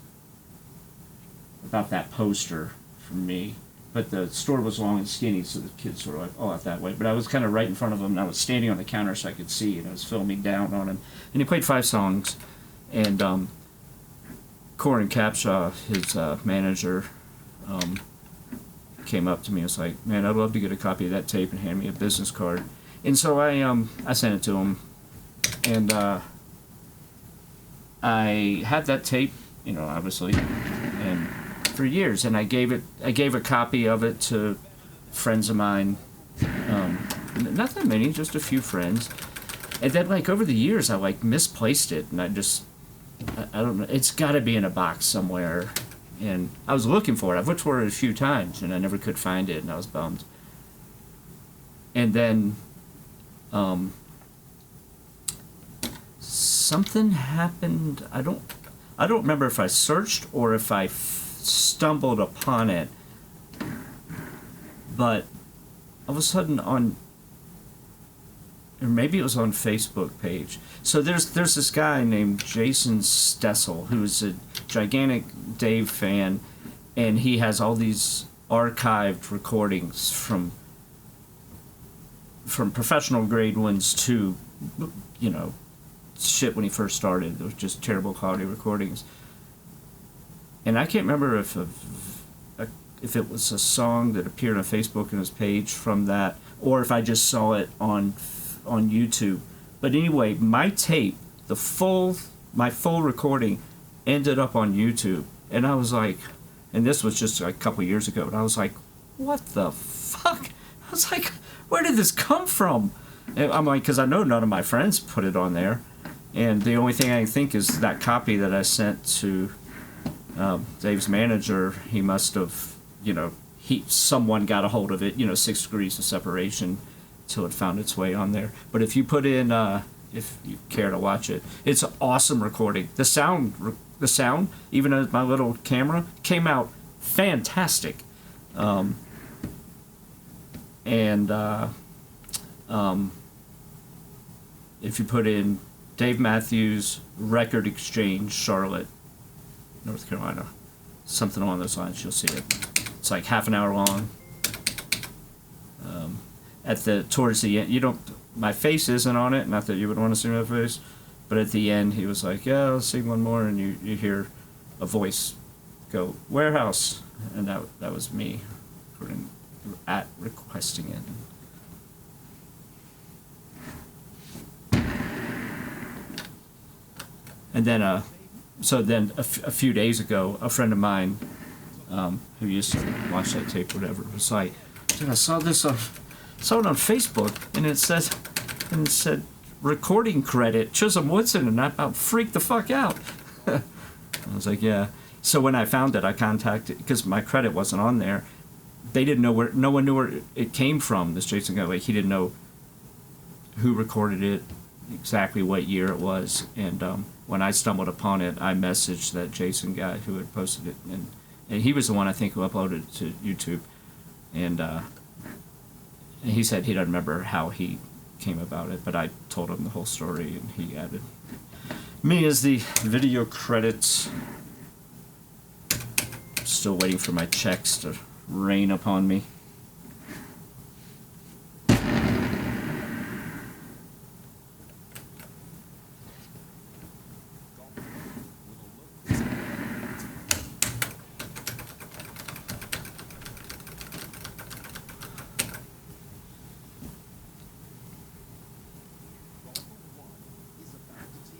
about that poster from me, but the store was long and skinny, so the kids were like off that way. But I was kind of right in front of him, and I was standing on the counter so I could see, and I was filming down on him. And he played 5 songs, and Corin Capshaw, his manager, came up to me and was like, "Man, I'd love to get a copy of that tape," and hand me a business card. And so I sent it to him, and I had that tape, you know, obviously, and for years, and I gave a copy of it to friends of mine, not that many, just a few friends, and then like over the years I like misplaced it, and I don't know, it's got to be in a box somewhere, and I was looking for it. I've looked for it a few times, and I never could find it, and I was bummed. And then something happened. I don't remember if I searched or if I stumbled upon it, but all of a sudden or maybe it was on Facebook page. So there's this guy named Jason Stessel who's a gigantic Dave fan, and he has all these archived recordings from professional grade ones to, you know, shit when he first started. It was just terrible quality recordings. And I can't remember if it was a song that appeared on Facebook and his page from that, or if I just saw it on YouTube. But anyway, my tape, my full recording, ended up on YouTube, and I was like, and this was just a couple years ago, and I was like, what the fuck? I was like, where did this come from? And I'm like, because I know none of my friends put it on there, and the only thing I think is that copy that I sent to Dave's manager. He must have, you know, someone got a hold of it, you know, 6 degrees of separation, till it found its way on there. But if you put in, if you care to watch it, it's an awesome recording. The sound, even as my little camera, came out fantastic. If you put in Dave Matthews Record Exchange, Charlotte, North Carolina, something along those lines, you'll see it. It's like half an hour long. Towards the end, my face isn't on it, not that you would want to see my face, but at the end he was like, yeah, let's sing one more, and you hear a voice go, warehouse, and that was me requesting it. And then so then a few days ago, a friend of mine who used to watch that tape, whatever, was like, dude, I saw it on Facebook, and it said recording credit Chisholm Woodson, and I about freaked the fuck out. I was like, yeah. So when I found it, I contacted, because my credit wasn't on there. They didn't know no one knew where it came from. This Jason guy, like, he didn't know who recorded it, exactly what year it was, and when I stumbled upon it, I messaged that Jason guy who had posted it, and he was the one, I think, who uploaded it to YouTube, and he said he doesn't remember how he came about it, but I told him the whole story, and he added me as the video credits. Still waiting for my checks to rain upon me.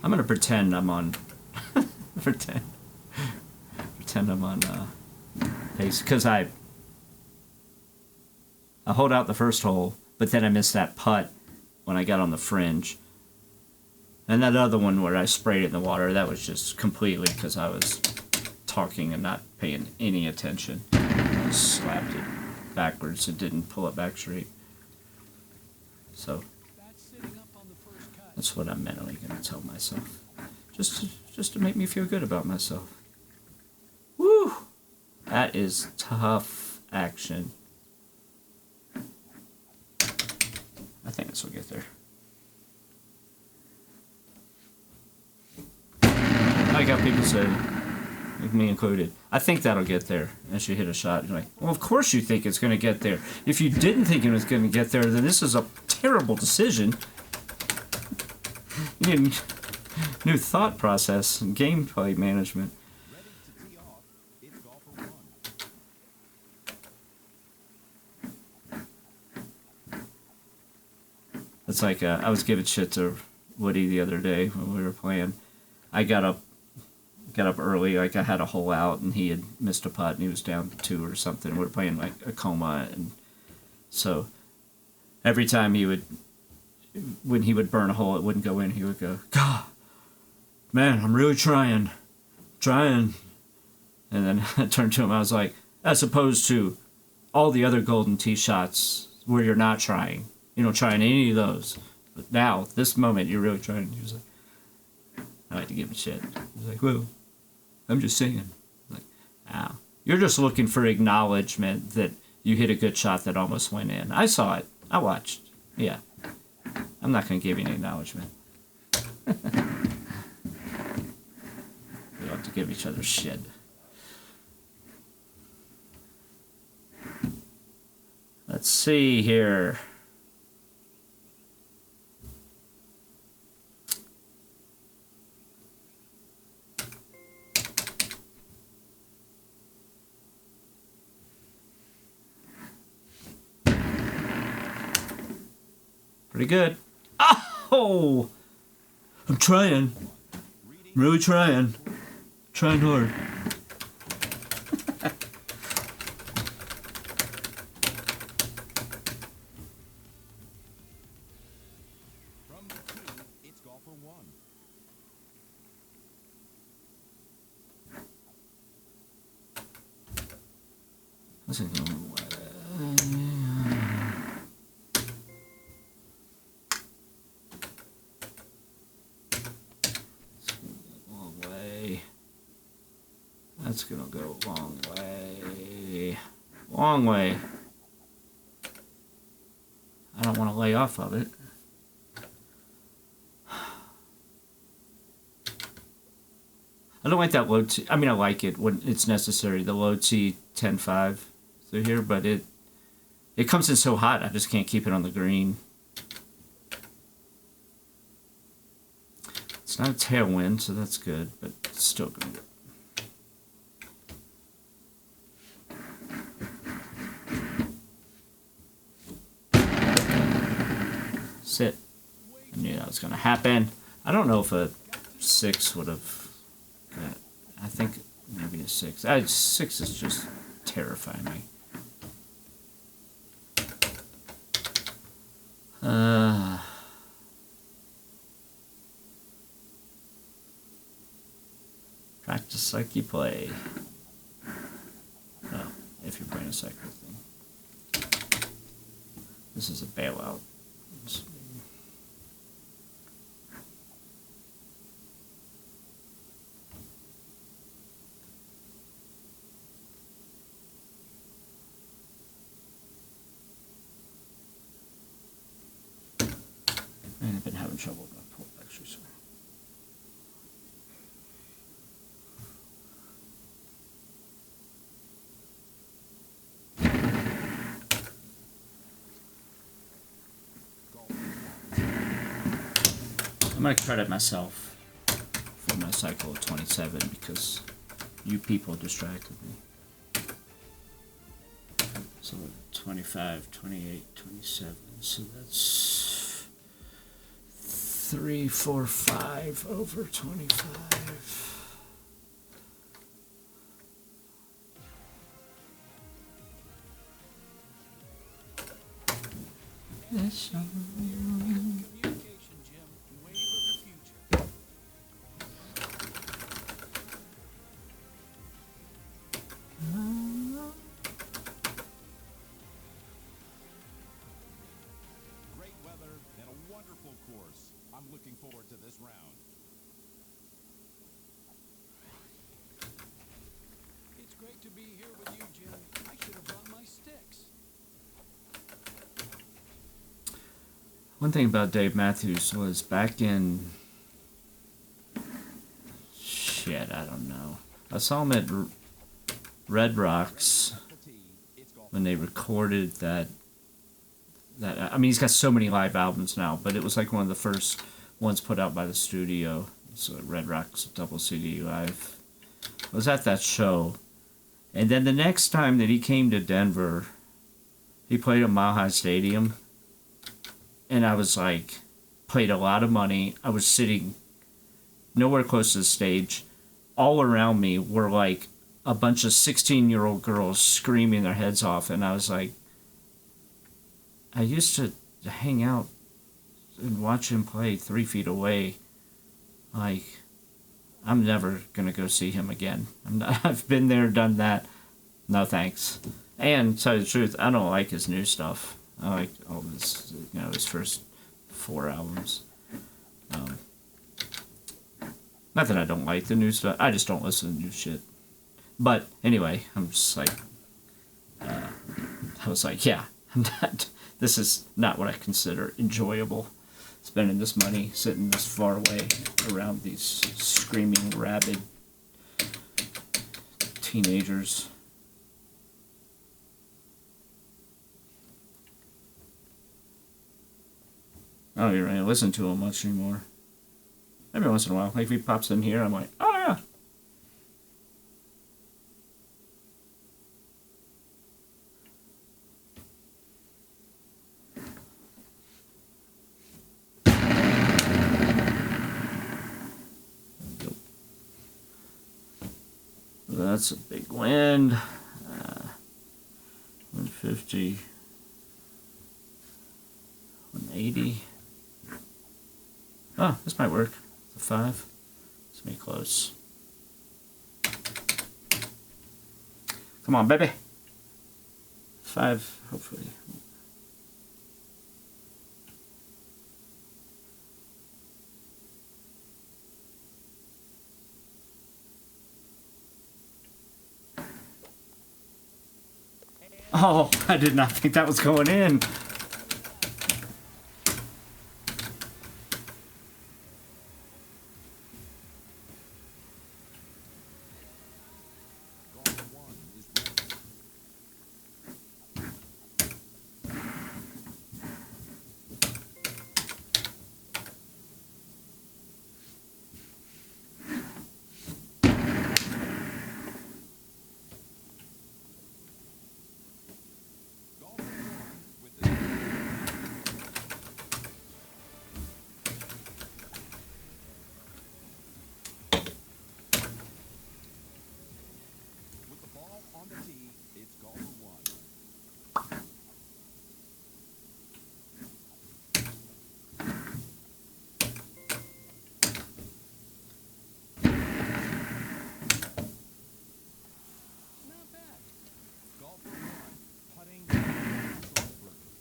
I'm gonna pretend I'm on pretend I'm on base, because I hold out the first hole, but then I missed that putt when I got on the fringe, and that other one where I sprayed it in the water, that was just completely because I was talking and not paying any attention. I slapped it backwards and didn't pull it back straight. So that's what I'm mentally gonna tell myself, just to make me feel good about myself. Woo! That is tough action. I think this will get there. I like how people say, like me included, I think that'll get there. As you hit a shot, you're like, well, of course you think it's going to get there. If you didn't think it was going to get there, then this is a terrible decision. You need new thought process and gameplay management. It's like I was giving shit to Woody the other day when we were playing. I got up early, like I had a hole out, and he had missed a putt, and he was down 2 or something. We were playing like a coma, and so every time when he would burn a hole, it wouldn't go in. He would go, God, man, I'm really trying. And then I turned to him, I was like, as opposed to all the other golden tee shots where you're not trying. You don't try any of those. But now, this moment, you're really trying. He was like, I like to give him shit. He was like, well, I'm just saying. I'm like, ow. You're just looking for acknowledgement that you hit a good shot that almost went in. I saw it. I watched. Yeah. I'm not going to give you any acknowledgement. We have to give each other shit. Let's see here. Pretty good. Oh! I'm trying. I'm really trying. Trying hard. From the tee, it's golfer 1. This is going away. That's gonna go a long way. Long way. I don't want to lay off of it. I don't like that low T. I mean, I like it when it's necessary. The low T 10-5 through here, but it comes in so hot. I just can't keep it on the green. It's not a tailwind, so that's good, but it's still gonna go. Sit. I knew that was going to happen. I don't know if a 6 would have got. I think maybe a 6. 6 is just terrifying me. Practice like you play. Oh, if you're playing a cycle thing. This is a bailout. Man, I've been having trouble with my pull actually. So. I'm gonna credit myself for my cycle of 27 because you people distracted me. So 25, 28, 27. So that's 3, 4, 5 over 25. Yes, Communication, Jim. Wave of the future. Great weather and a wonderful course. I'm looking forward to this round. It's great to be here with you, Jim. I should have brought my sticks. One thing about Dave Matthews was back in shit, I don't know. I saw him at Red Rocks The tee, it's golfer when they recorded that. I mean, he's got so many live albums now, but it was like one of the first ones put out by the studio. So Red Rocks double CD live. I was at that show, and then the next time that he came to Denver, he played at Mile High Stadium. and I was like, paid a lot of money. I was sitting nowhere close to the stage. All around me were like a bunch of 16-year-old girls screaming their heads off, and I was like, I used to hang out and watch him play 3 feet away. Like, I'm never gonna go see him again. I've been there, done that. No thanks. And to tell you the truth, I don't like his new stuff. I like all his, his first 4 albums. Not that I don't like the new stuff. I just don't listen to new shit. But anyway, I'm just like, I was like, yeah, I'm not. This is not what I consider enjoyable. Spending this money, sitting this far away around these screaming, rabid teenagers. I don't even really listen to him much anymore. Every once in a while, like if he pops in here, I'm like, oh yeah. That's a big wind. 150, 180. Oh, this might work. The 5. It's me close. Come on, baby. 5, hopefully. Oh, I did not think that was going in. Golfer 1 is ready. Golfer 1 with the with the ball on the tee, it's golfer 1. Not bad. Golfer 1 putting for natural birdie.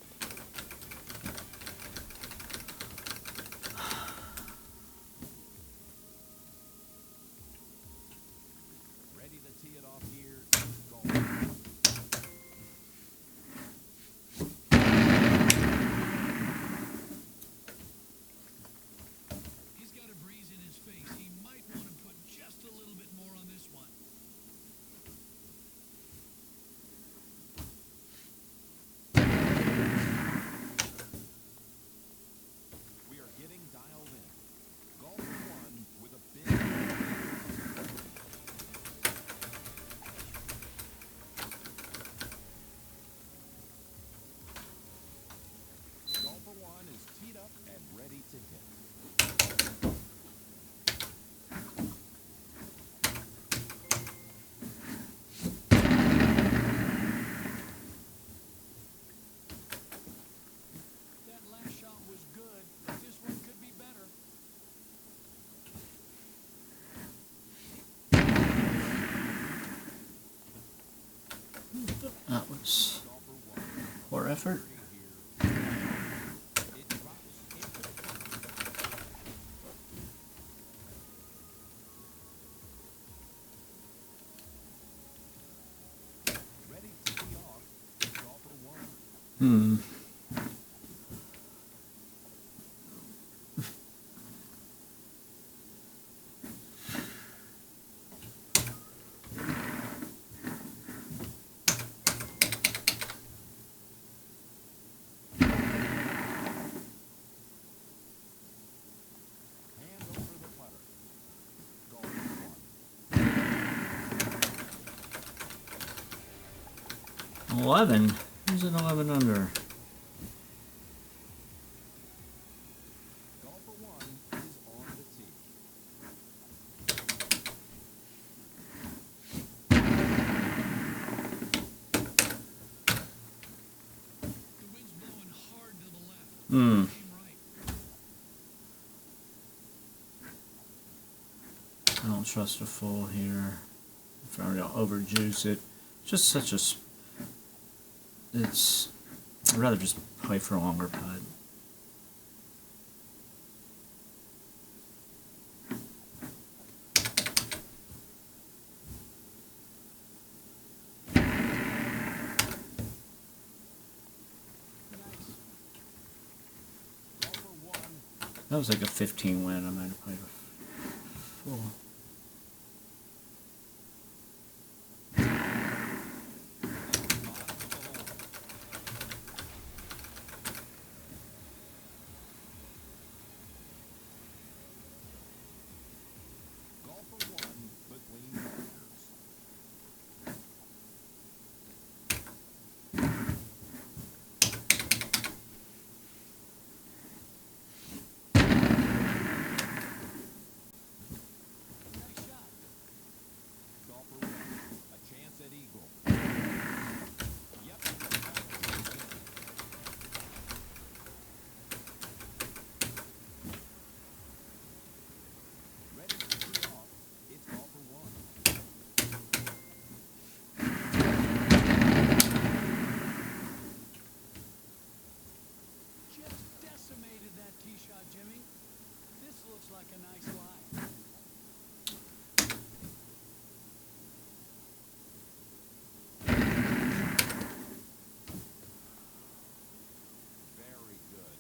Ready to tee it off here. It's golfer 1. He's got a breeze in his face. He might want to put just a little bit more on this one. We are getting dialed in. Golfer 1 with a big golfer 1 is teed up and ready to hit. That last shot was good, but this one could be better. That was Golfer 1 poor effort. birdie here. It drops into the bunker. Ready to tee off. It's golfer 1. Hand over the putter. Golfer 1. 11. Who's an 11 under? Hmm. Aim right. I don't trust a full here. If I don't overjuice it. Just such a. It's. I'd rather just play for a longer putt. Nice. Golfer 1. That was like a 15 win. I might have played a full. Golfer 1 between players. Nice shot. Golfer 1. A chance at eagle. Yep. Ready to tee off. It's golfer 1. Just decimated that tee shot, Jimmy. This looks like a nice lie. Very good.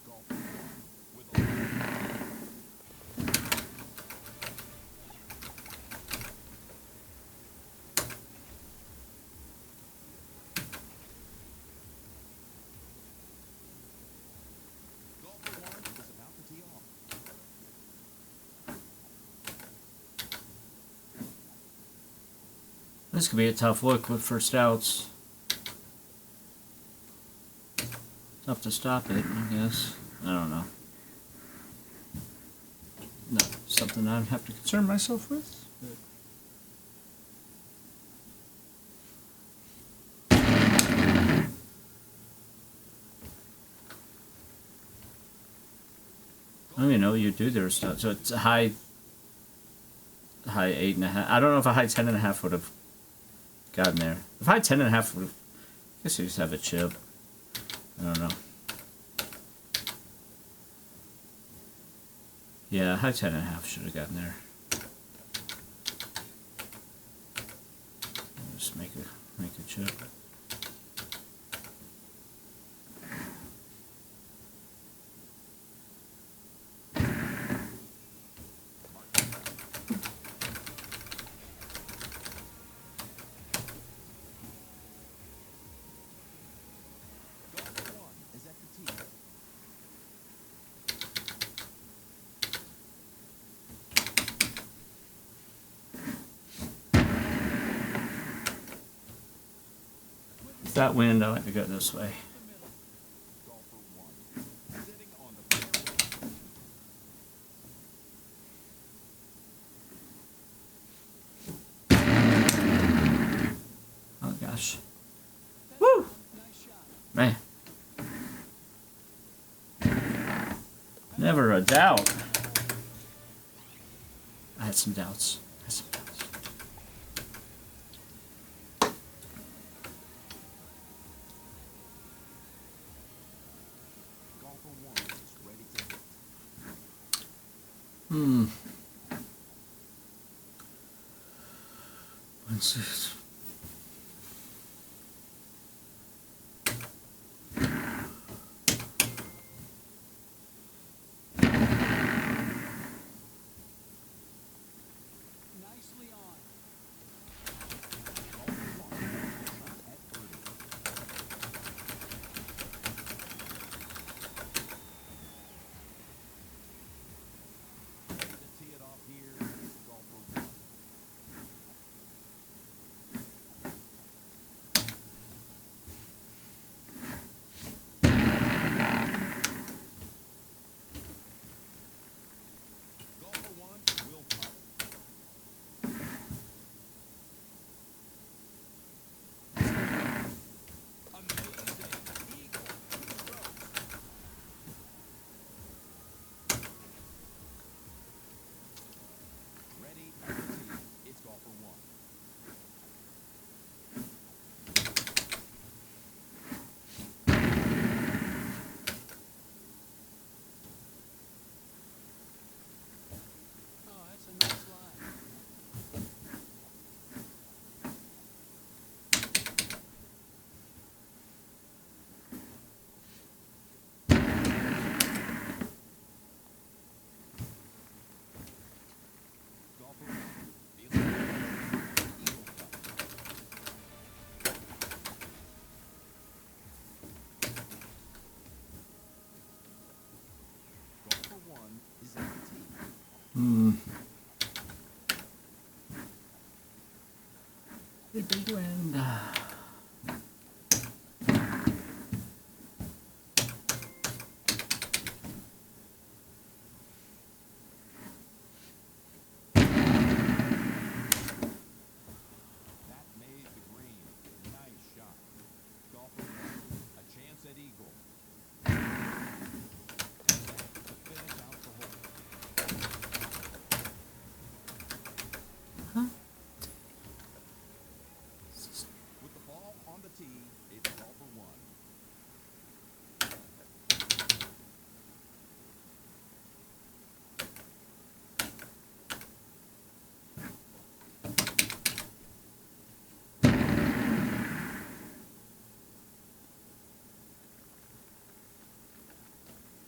Golfer 1 with a Golfer 1 is about to tee off. This could be a tough look with first outs. Tough to stop it, I guess. I don't know. Not something I'd have to concern myself with. But. I don't even know what you do there. So it's a high 8.5. I don't know if a high 10.5 would have gotten there. If high 10.5 would have, I guess you just have a chip. I don't know. Yeah, high 10.5 should have gotten there. Just make a chip. Golfer 1 is at the tee. With that wind, I like to go this way. The middle. Golfer 1 sitting on the fairway. Oh gosh. That's Woo! nice shot. Man. Never a doubt. I had some doubts. Golfer 1 is ready to hit. Hmm. Let's see. Nicely on. Golfer 1 with a shot at birdie. Ready to tee it off here is golfer 1. Big wind. That made the green. Nice shot. Golfer one, a chance at eagle. To finish out the hole. With the ball on the tee, it's golfer one.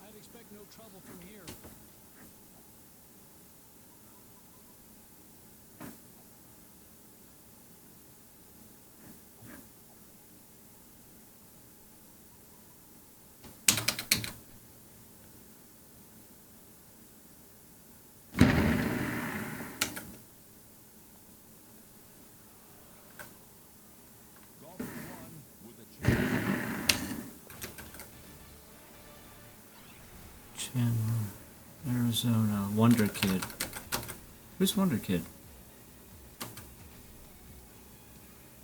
I'd expect no trouble from here. Golfer one with a chance. Chandler, Arizona, Wonder Kid. Who's Wonder Kid?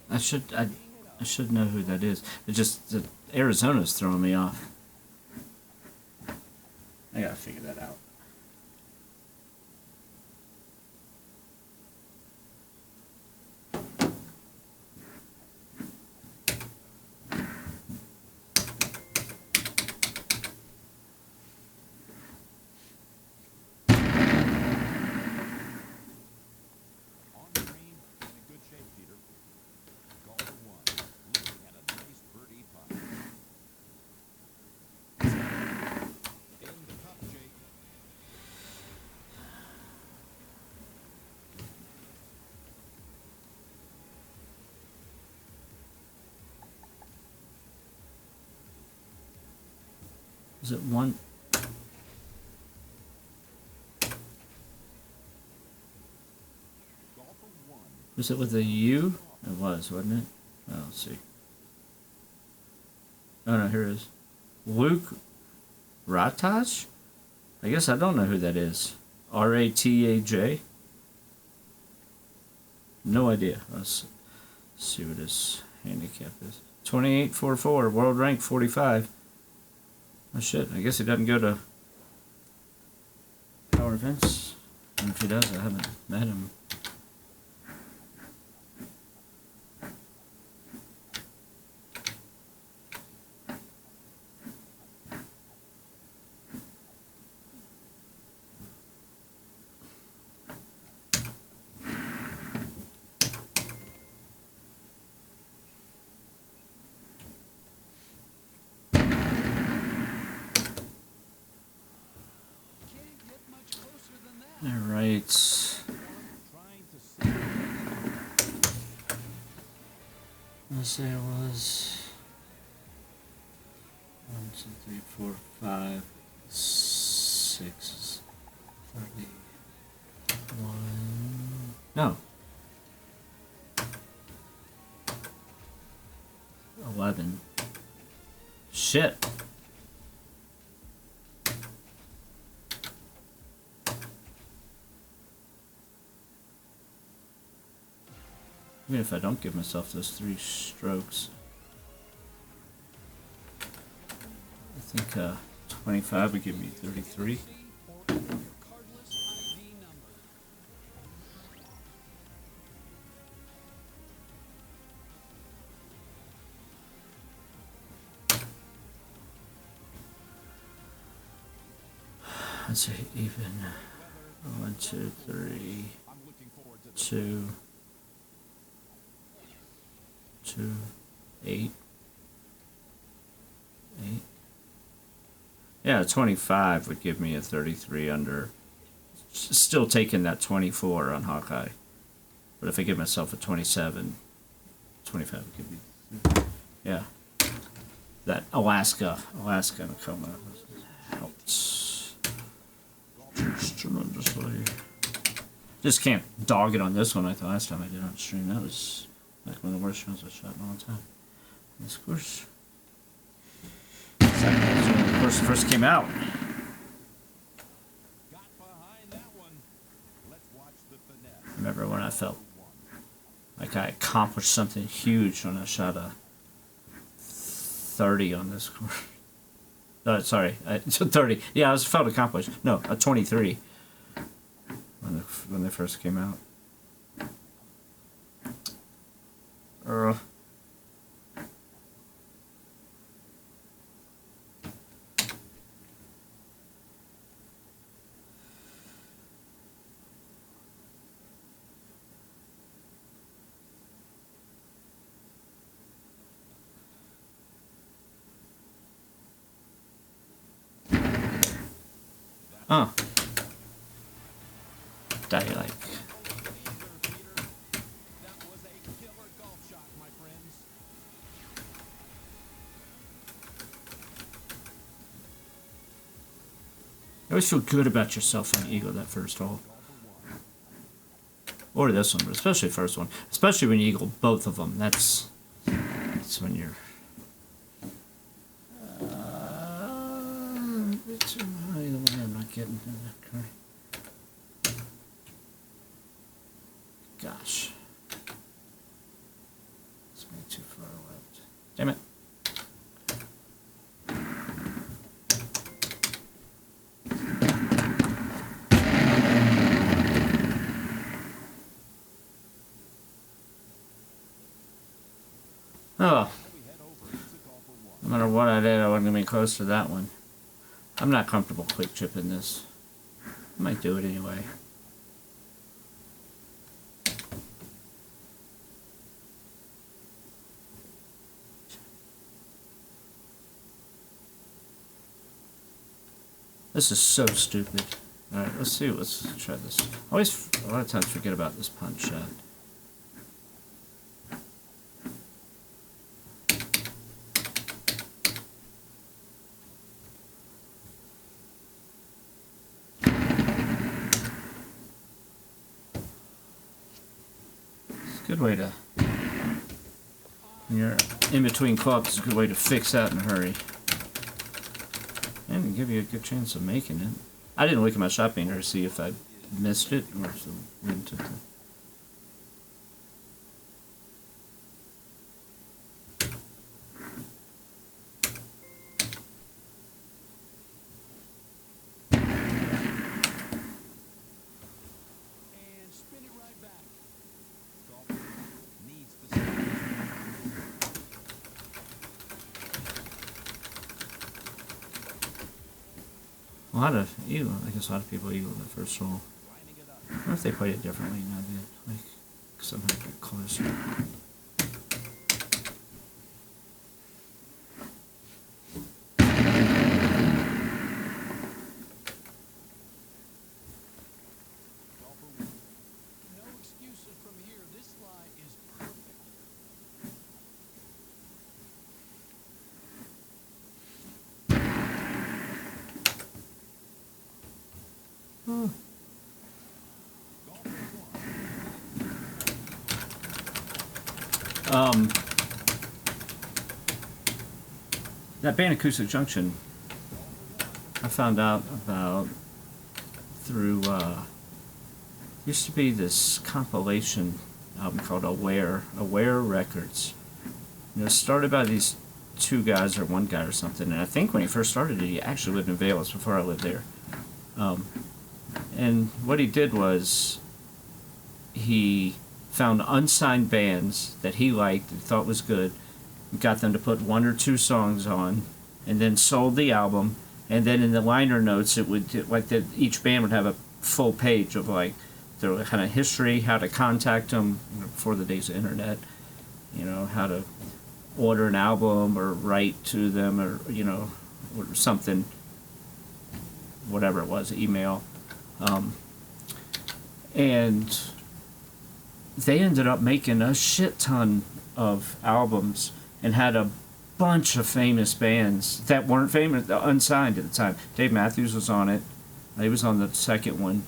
I should know who that is. It just the Arizona's throwing me off. I gotta figure that out. On the green, in good shape, Peter. Golfer one, looking at a nice birdie putt. In the cup, Jake. Is it one? Golfer one. Was it with a U? It was, wasn't it? Oh, let's see. Oh no, here it is. Luke Rataj? I guess I don't know who that is. Rataj? No idea. Let's see what his handicap is. 28.44, world rank 45. Oh shit, I guess he doesn't go to power events. And if he does, I haven't met him. Can't get much closer than that. All right. Trying to see. Let's say it was 1, 2, 3, 4, 5, 6, 31. No. 11. Shit. Even if I don't give myself those 3 strokes, I think 25 would give me 33. Or your cardless ID number. Let's see, even 1, 2, 3, I'm looking forward to 2, 2, 8, 8. Yeah, 25 would give me a 33 under. Still taking that 24 on Hawkeye. But if I give myself a 27, 25 would give me. Yeah. That Alaska Nakoma helps. tremendously. Just can't dog it on this one like the last time I did on stream. That was like one of the worst shows I've shot in a long time. And of course, of course, it first came out. Got behind that one. Let's watch the finesse. Remember when I felt like I accomplished something huge when I shot a 30 on this course. Sorry, 30. Yeah, I felt accomplished. No, a 23 when they first came out. Oh. Die like. That was a killer golf shot, my friends. You always feel good about yourself on eagle that first hole. Or this one, but especially the first one. Especially when you eagle both of them. That's when you're... a bit too high. The one I'm not getting to that correct. Gosh. It's way too far left. Damn it. Oh. No matter what I did, I wasn't going to be close to that one. I'm not comfortable quick chipping this. I might do it anyway. This is so stupid. Alright, let's see. Let's try this. I always, a lot of times, forget about this punch shot. Good way to, when you're in between clubs, it's a good way to fix that in a hurry. And give you a good chance of making it. I didn't look at my shot painter to see if I missed it or if the wind took it. And spin it right back. Golfer needs to stop. A lot of eagle. I guess a lot of people eagle the first hole. Lining it up. I wonder if they played it differently now. They like somehow get closer. Golfer wins. No excuses from here. This lie is perfect. That band Acoustic Junction, I found out about through, used to be this compilation album called Aware Records. You know, started by these two guys or one guy or something, and I think when he first started it, he actually lived in Vegas before I lived there. And what he did was he found unsigned bands that he liked and thought was good, got them to put one or two songs on, and then sold the album. And then in the liner notes, it would like that each band would have a full page of like their kind of history, how to contact them before the days of internet, you know, how to order an album or write to them or you know or something, whatever it was, email, and they ended up making a shit ton of albums and had a bunch of famous bands that weren't famous, unsigned at the time. Dave Matthews was on it. He was on the second one.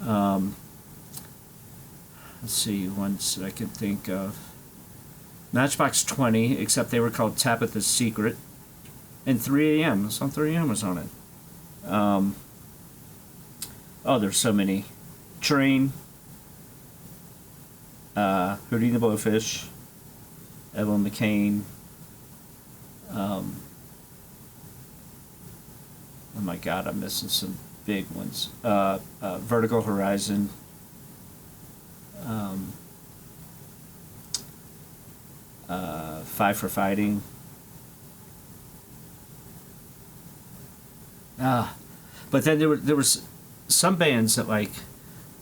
Um, let's see, ones that I can think of. Matchbox 20, except they were called Tabitha's Secret. And 3 a.m. Song 3 a.m. was on it. Oh, there's so many. Train. Hootie and the Blowfish. Evelyn McCain. Oh my God, I'm missing some big ones. Vertical Horizon. Five for Fighting. But then there was some bands that like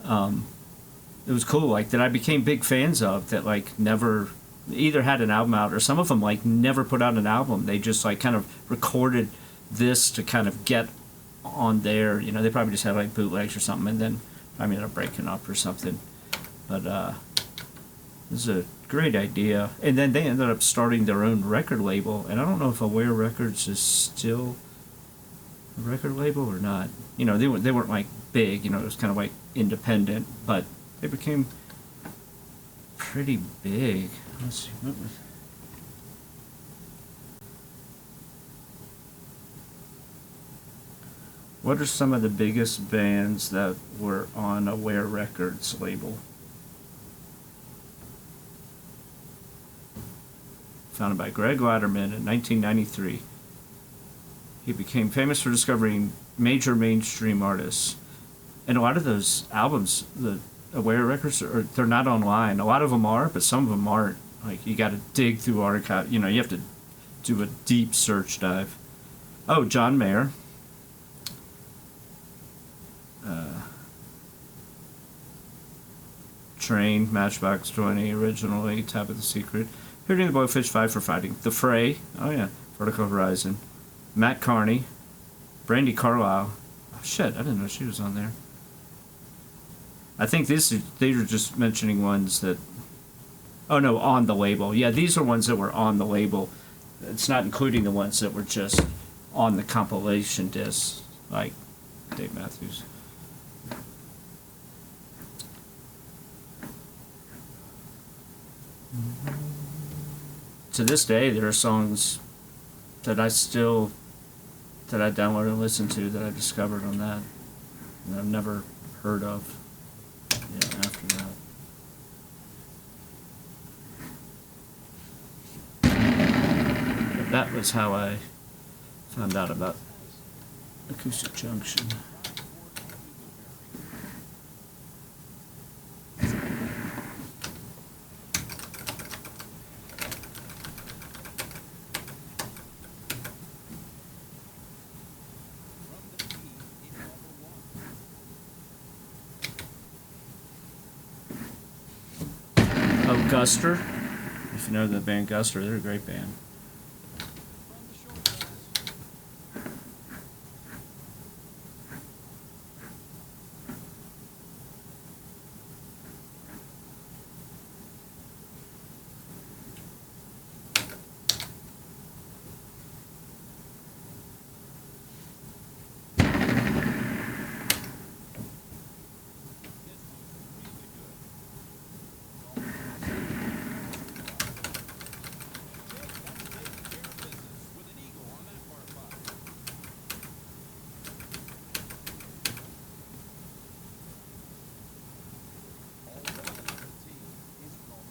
it was cool, like that I became big fans of, that like never either had an album out, or some of them like never put out an album. They just like kind of recorded this to kind of get on there. You know, they probably just had like bootlegs or something, and then probably ended up breaking up or something. But this is a great idea. And then they ended up starting their own record label, and I don't know if Aware Records is still a record label or not. You know, they weren't like big. You know, it was kind of like independent, but they became pretty big. Let's see, what are some of the biggest bands that were on Aware Records label? Founded by Greg Latterman in 1993. He became famous for discovering major mainstream artists. And a lot of those albums, the Aware Records, they're not online. A lot of them are, but some of them aren't. Like, you got to dig through archive. You know, you have to do a deep search dive. Oh, John Mayer. Train, Matchbox 20, originally, Tabitha's Secret. Hootie and the Blowfish, Five for Fighting. The Fray, oh yeah, Vertical Horizon. Matt Carney. Brandi Carlile. Oh shit, I didn't know she was on there. I think these are just mentioning ones that... Oh no, on the label. Yeah, these are ones that were on the label. It's not including the ones that were just on the compilation disc, like Dave Matthews. To this day, there are songs that I downloaded and listened to that I discovered on that I've never heard of after that. But that was how I found out about Acoustic Junction. Guster, if you know the band Guster, they're a great band.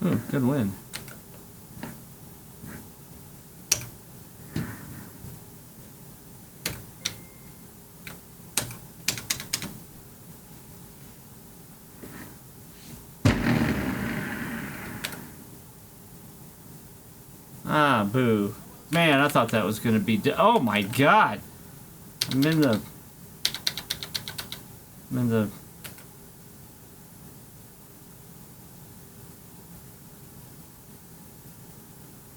Oh, good win. Ah, boo. Man, I thought that was going to be... Oh, my God. I'm in the...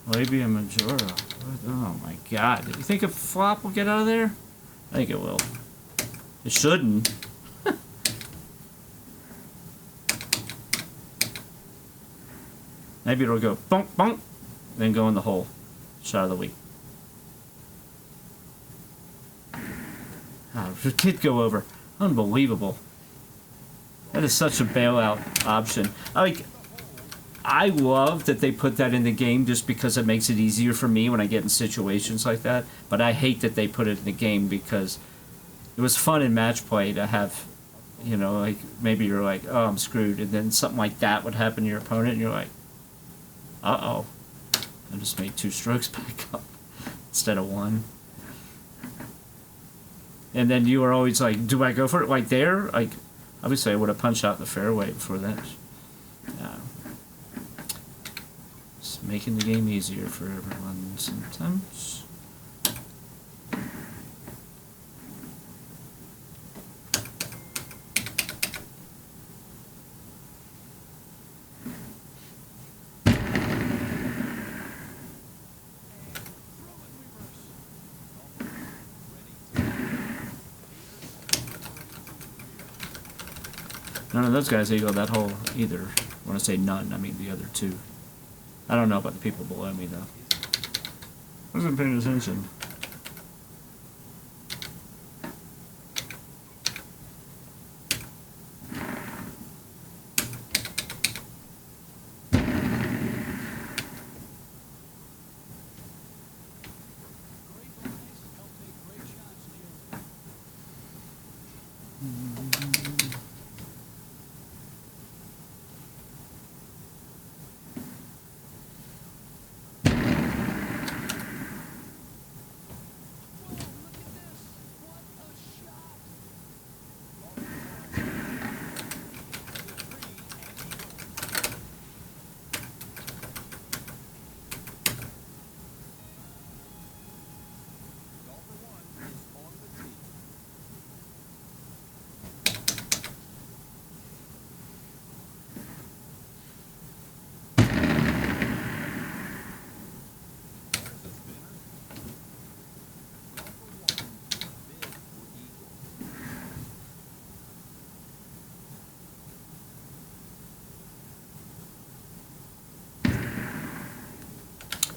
Labia Majora. Oh my God. Do you think a flop will get out of there? I think it will. It shouldn't. Maybe it'll go bonk, bonk, then go in the hole. Shot of the week. Ah, it could go over. Unbelievable. That is such a bailout option. I love that they put that in the game just because it makes it easier for me when I get in situations like that. But I hate that they put it in the game because it was fun in match play to have, you know, like maybe you're like, oh, I'm screwed, and then something like that would happen to your opponent, and you're like, uh-oh, I just made 2 strokes back up instead of 1. And then you were always like, do I go for it like there? Like, obviously I would have punched out in the fairway before that. Just making the game easier for everyone sometimes. None of those guys eagled that hole either. When I say none, I mean the other 2. I don't know about the people below me though. I wasn't paying attention. Great lies help make great shots, Jim. Whoa, look at this. What a shot. Golfer 1 is on the tee. There's a spinner. Golfer 1 bid for eagle.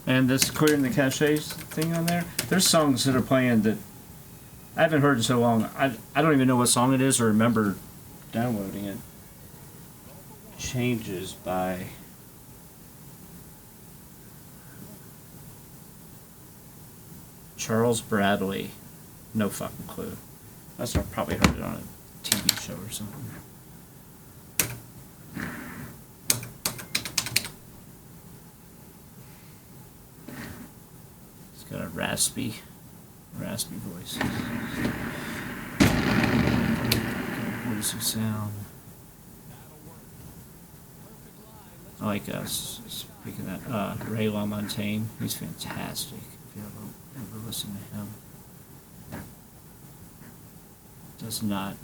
And this clearing the caches thing on there, there's songs that are playing that I haven't heard in so long. I don't even know what song it is or remember downloading it. Changes by Charles Bradley. No fucking clue. Must have probably heard it on a TV show or something. It's got a raspy voice. Woozy sound. I like speaking of that, Ray LaMontagne. He's fantastic. If you ever listen to him.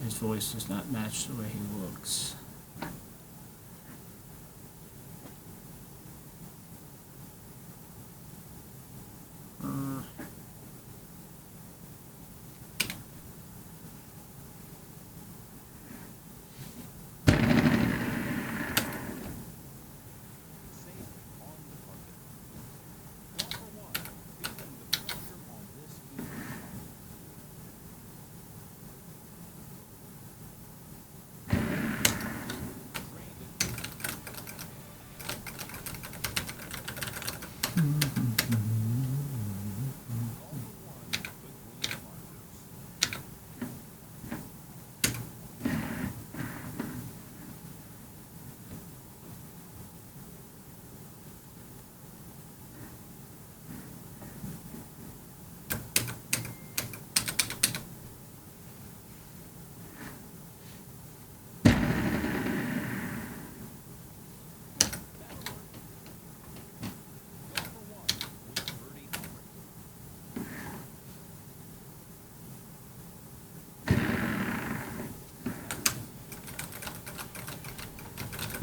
His voice does not match the way he looks. Safe on the target. Golfer 1 feeling the pressure on this eagle shot.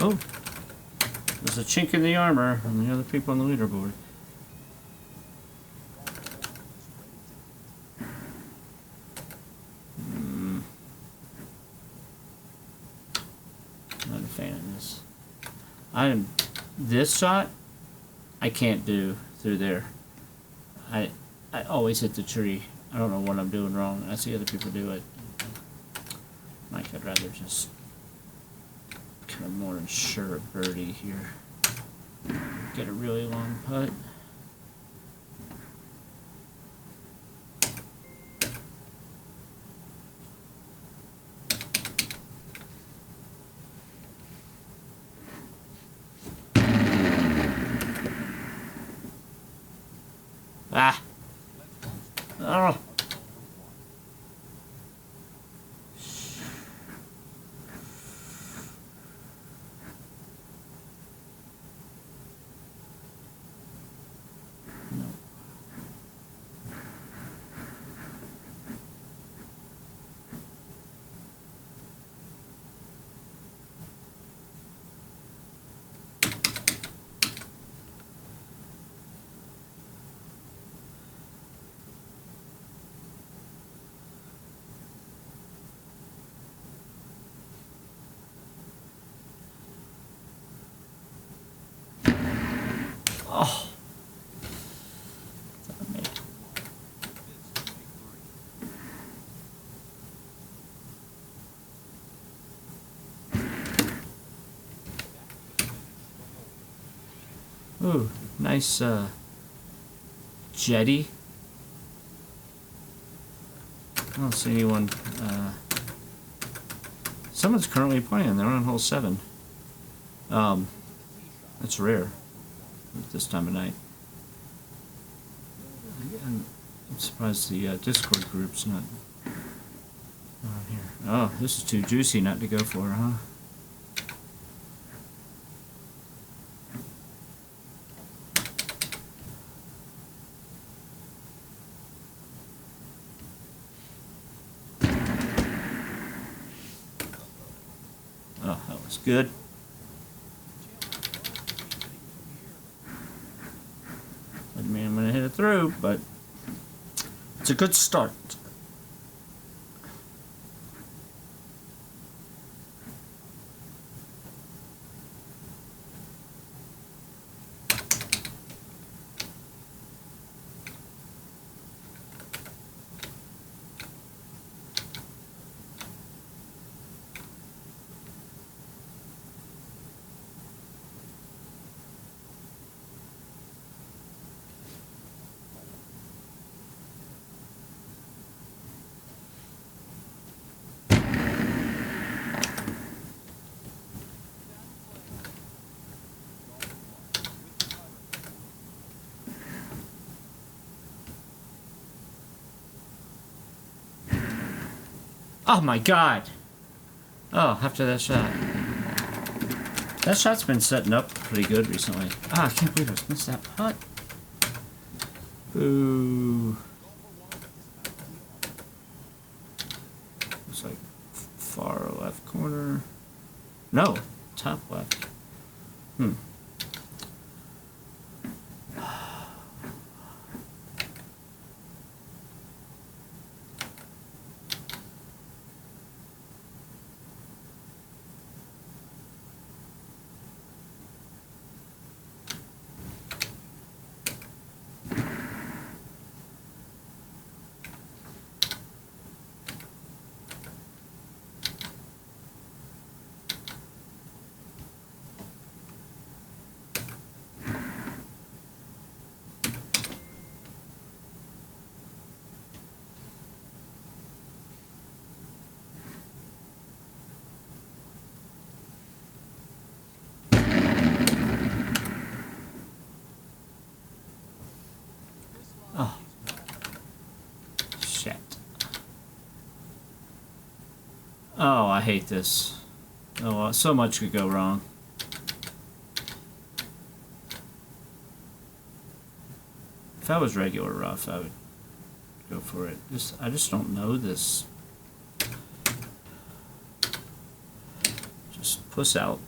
Oh, there's a chink in the armor on the other people on the leaderboard. Not a fan of this. This shot I can't do through there. I always hit the tree. I don't know what I'm doing wrong. I see other people do it. Like, I'd rather just kind of more ensure a birdie here. Get a really long putt. Ah! Oh! No. Oh! Thought I made it. Ooh, nice jetty. I don't see anyone. Someone's currently playing. They're on hole 7. That's rare at this time of night. I'm surprised the Discord group's not on here. Oh, this is too juicy not to go for, huh? Oh, that was good. Doesn't mean I'm gonna hit it through, but it's a good start. Oh my god! Oh, after that shot. That shot's been setting up pretty good recently. Ah, I can't believe I missed that putt. Boo. Looks like far left corner. No, top left. Oh. Shit. Oh, I hate this. Oh, so much could go wrong. If I was regular rough, I would go for it. I just don't know this. Just puss out.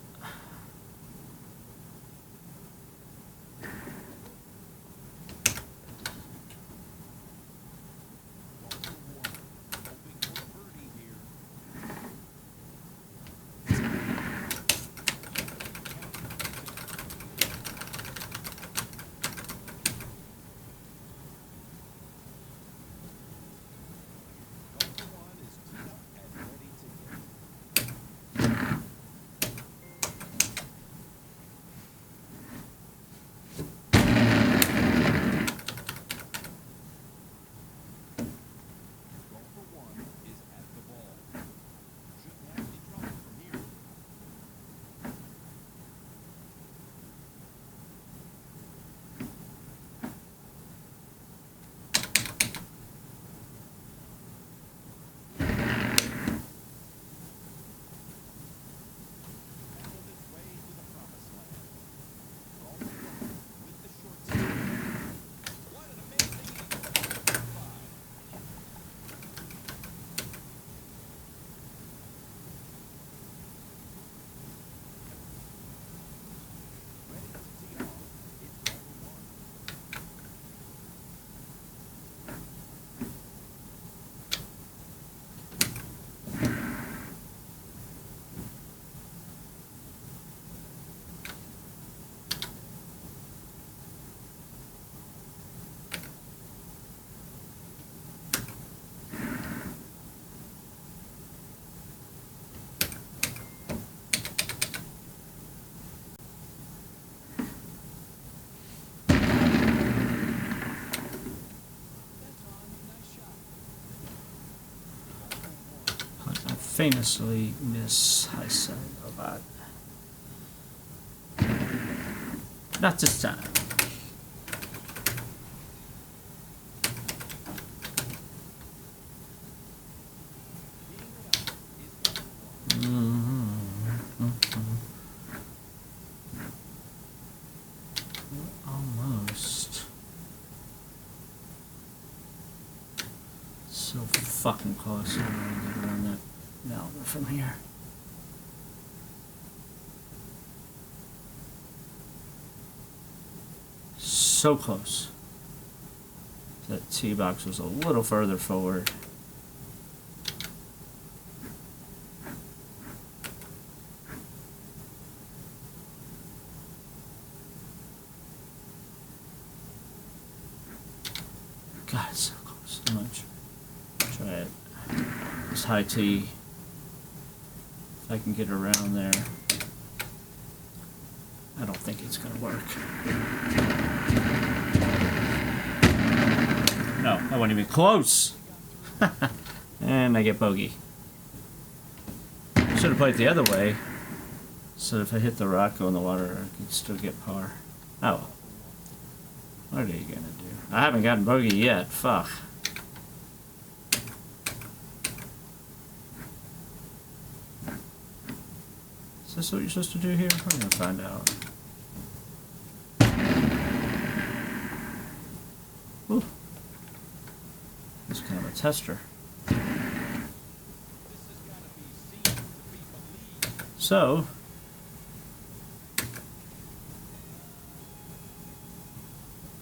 famously miss high side a lot. Not this time. Almost. So fucking close. I don't want to get around that mountain from here. So close. That tee box was a little further forward. God, it's so close. I'm gonna try it. This high tee. If I can get around there. I don't think it's gonna work. No, I wasn't even close. And I get bogey. Should have played the other way. So if I hit the rock, go in the water, I could still get par. Oh. What are you gonna do? I haven't gotten bogey yet. Fuck. Is this what you're supposed to do here? We're gonna find out. Ooh. It's kind of a tester. So,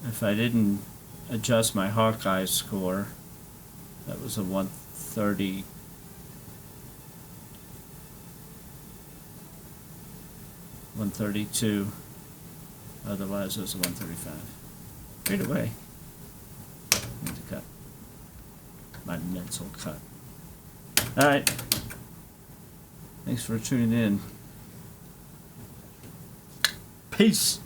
if I didn't adjust my Hawkeye score, that was a 130. 132. Otherwise, it was a 135. Either way, I need to cut my mental cut. All right. Thanks for tuning in. Peace.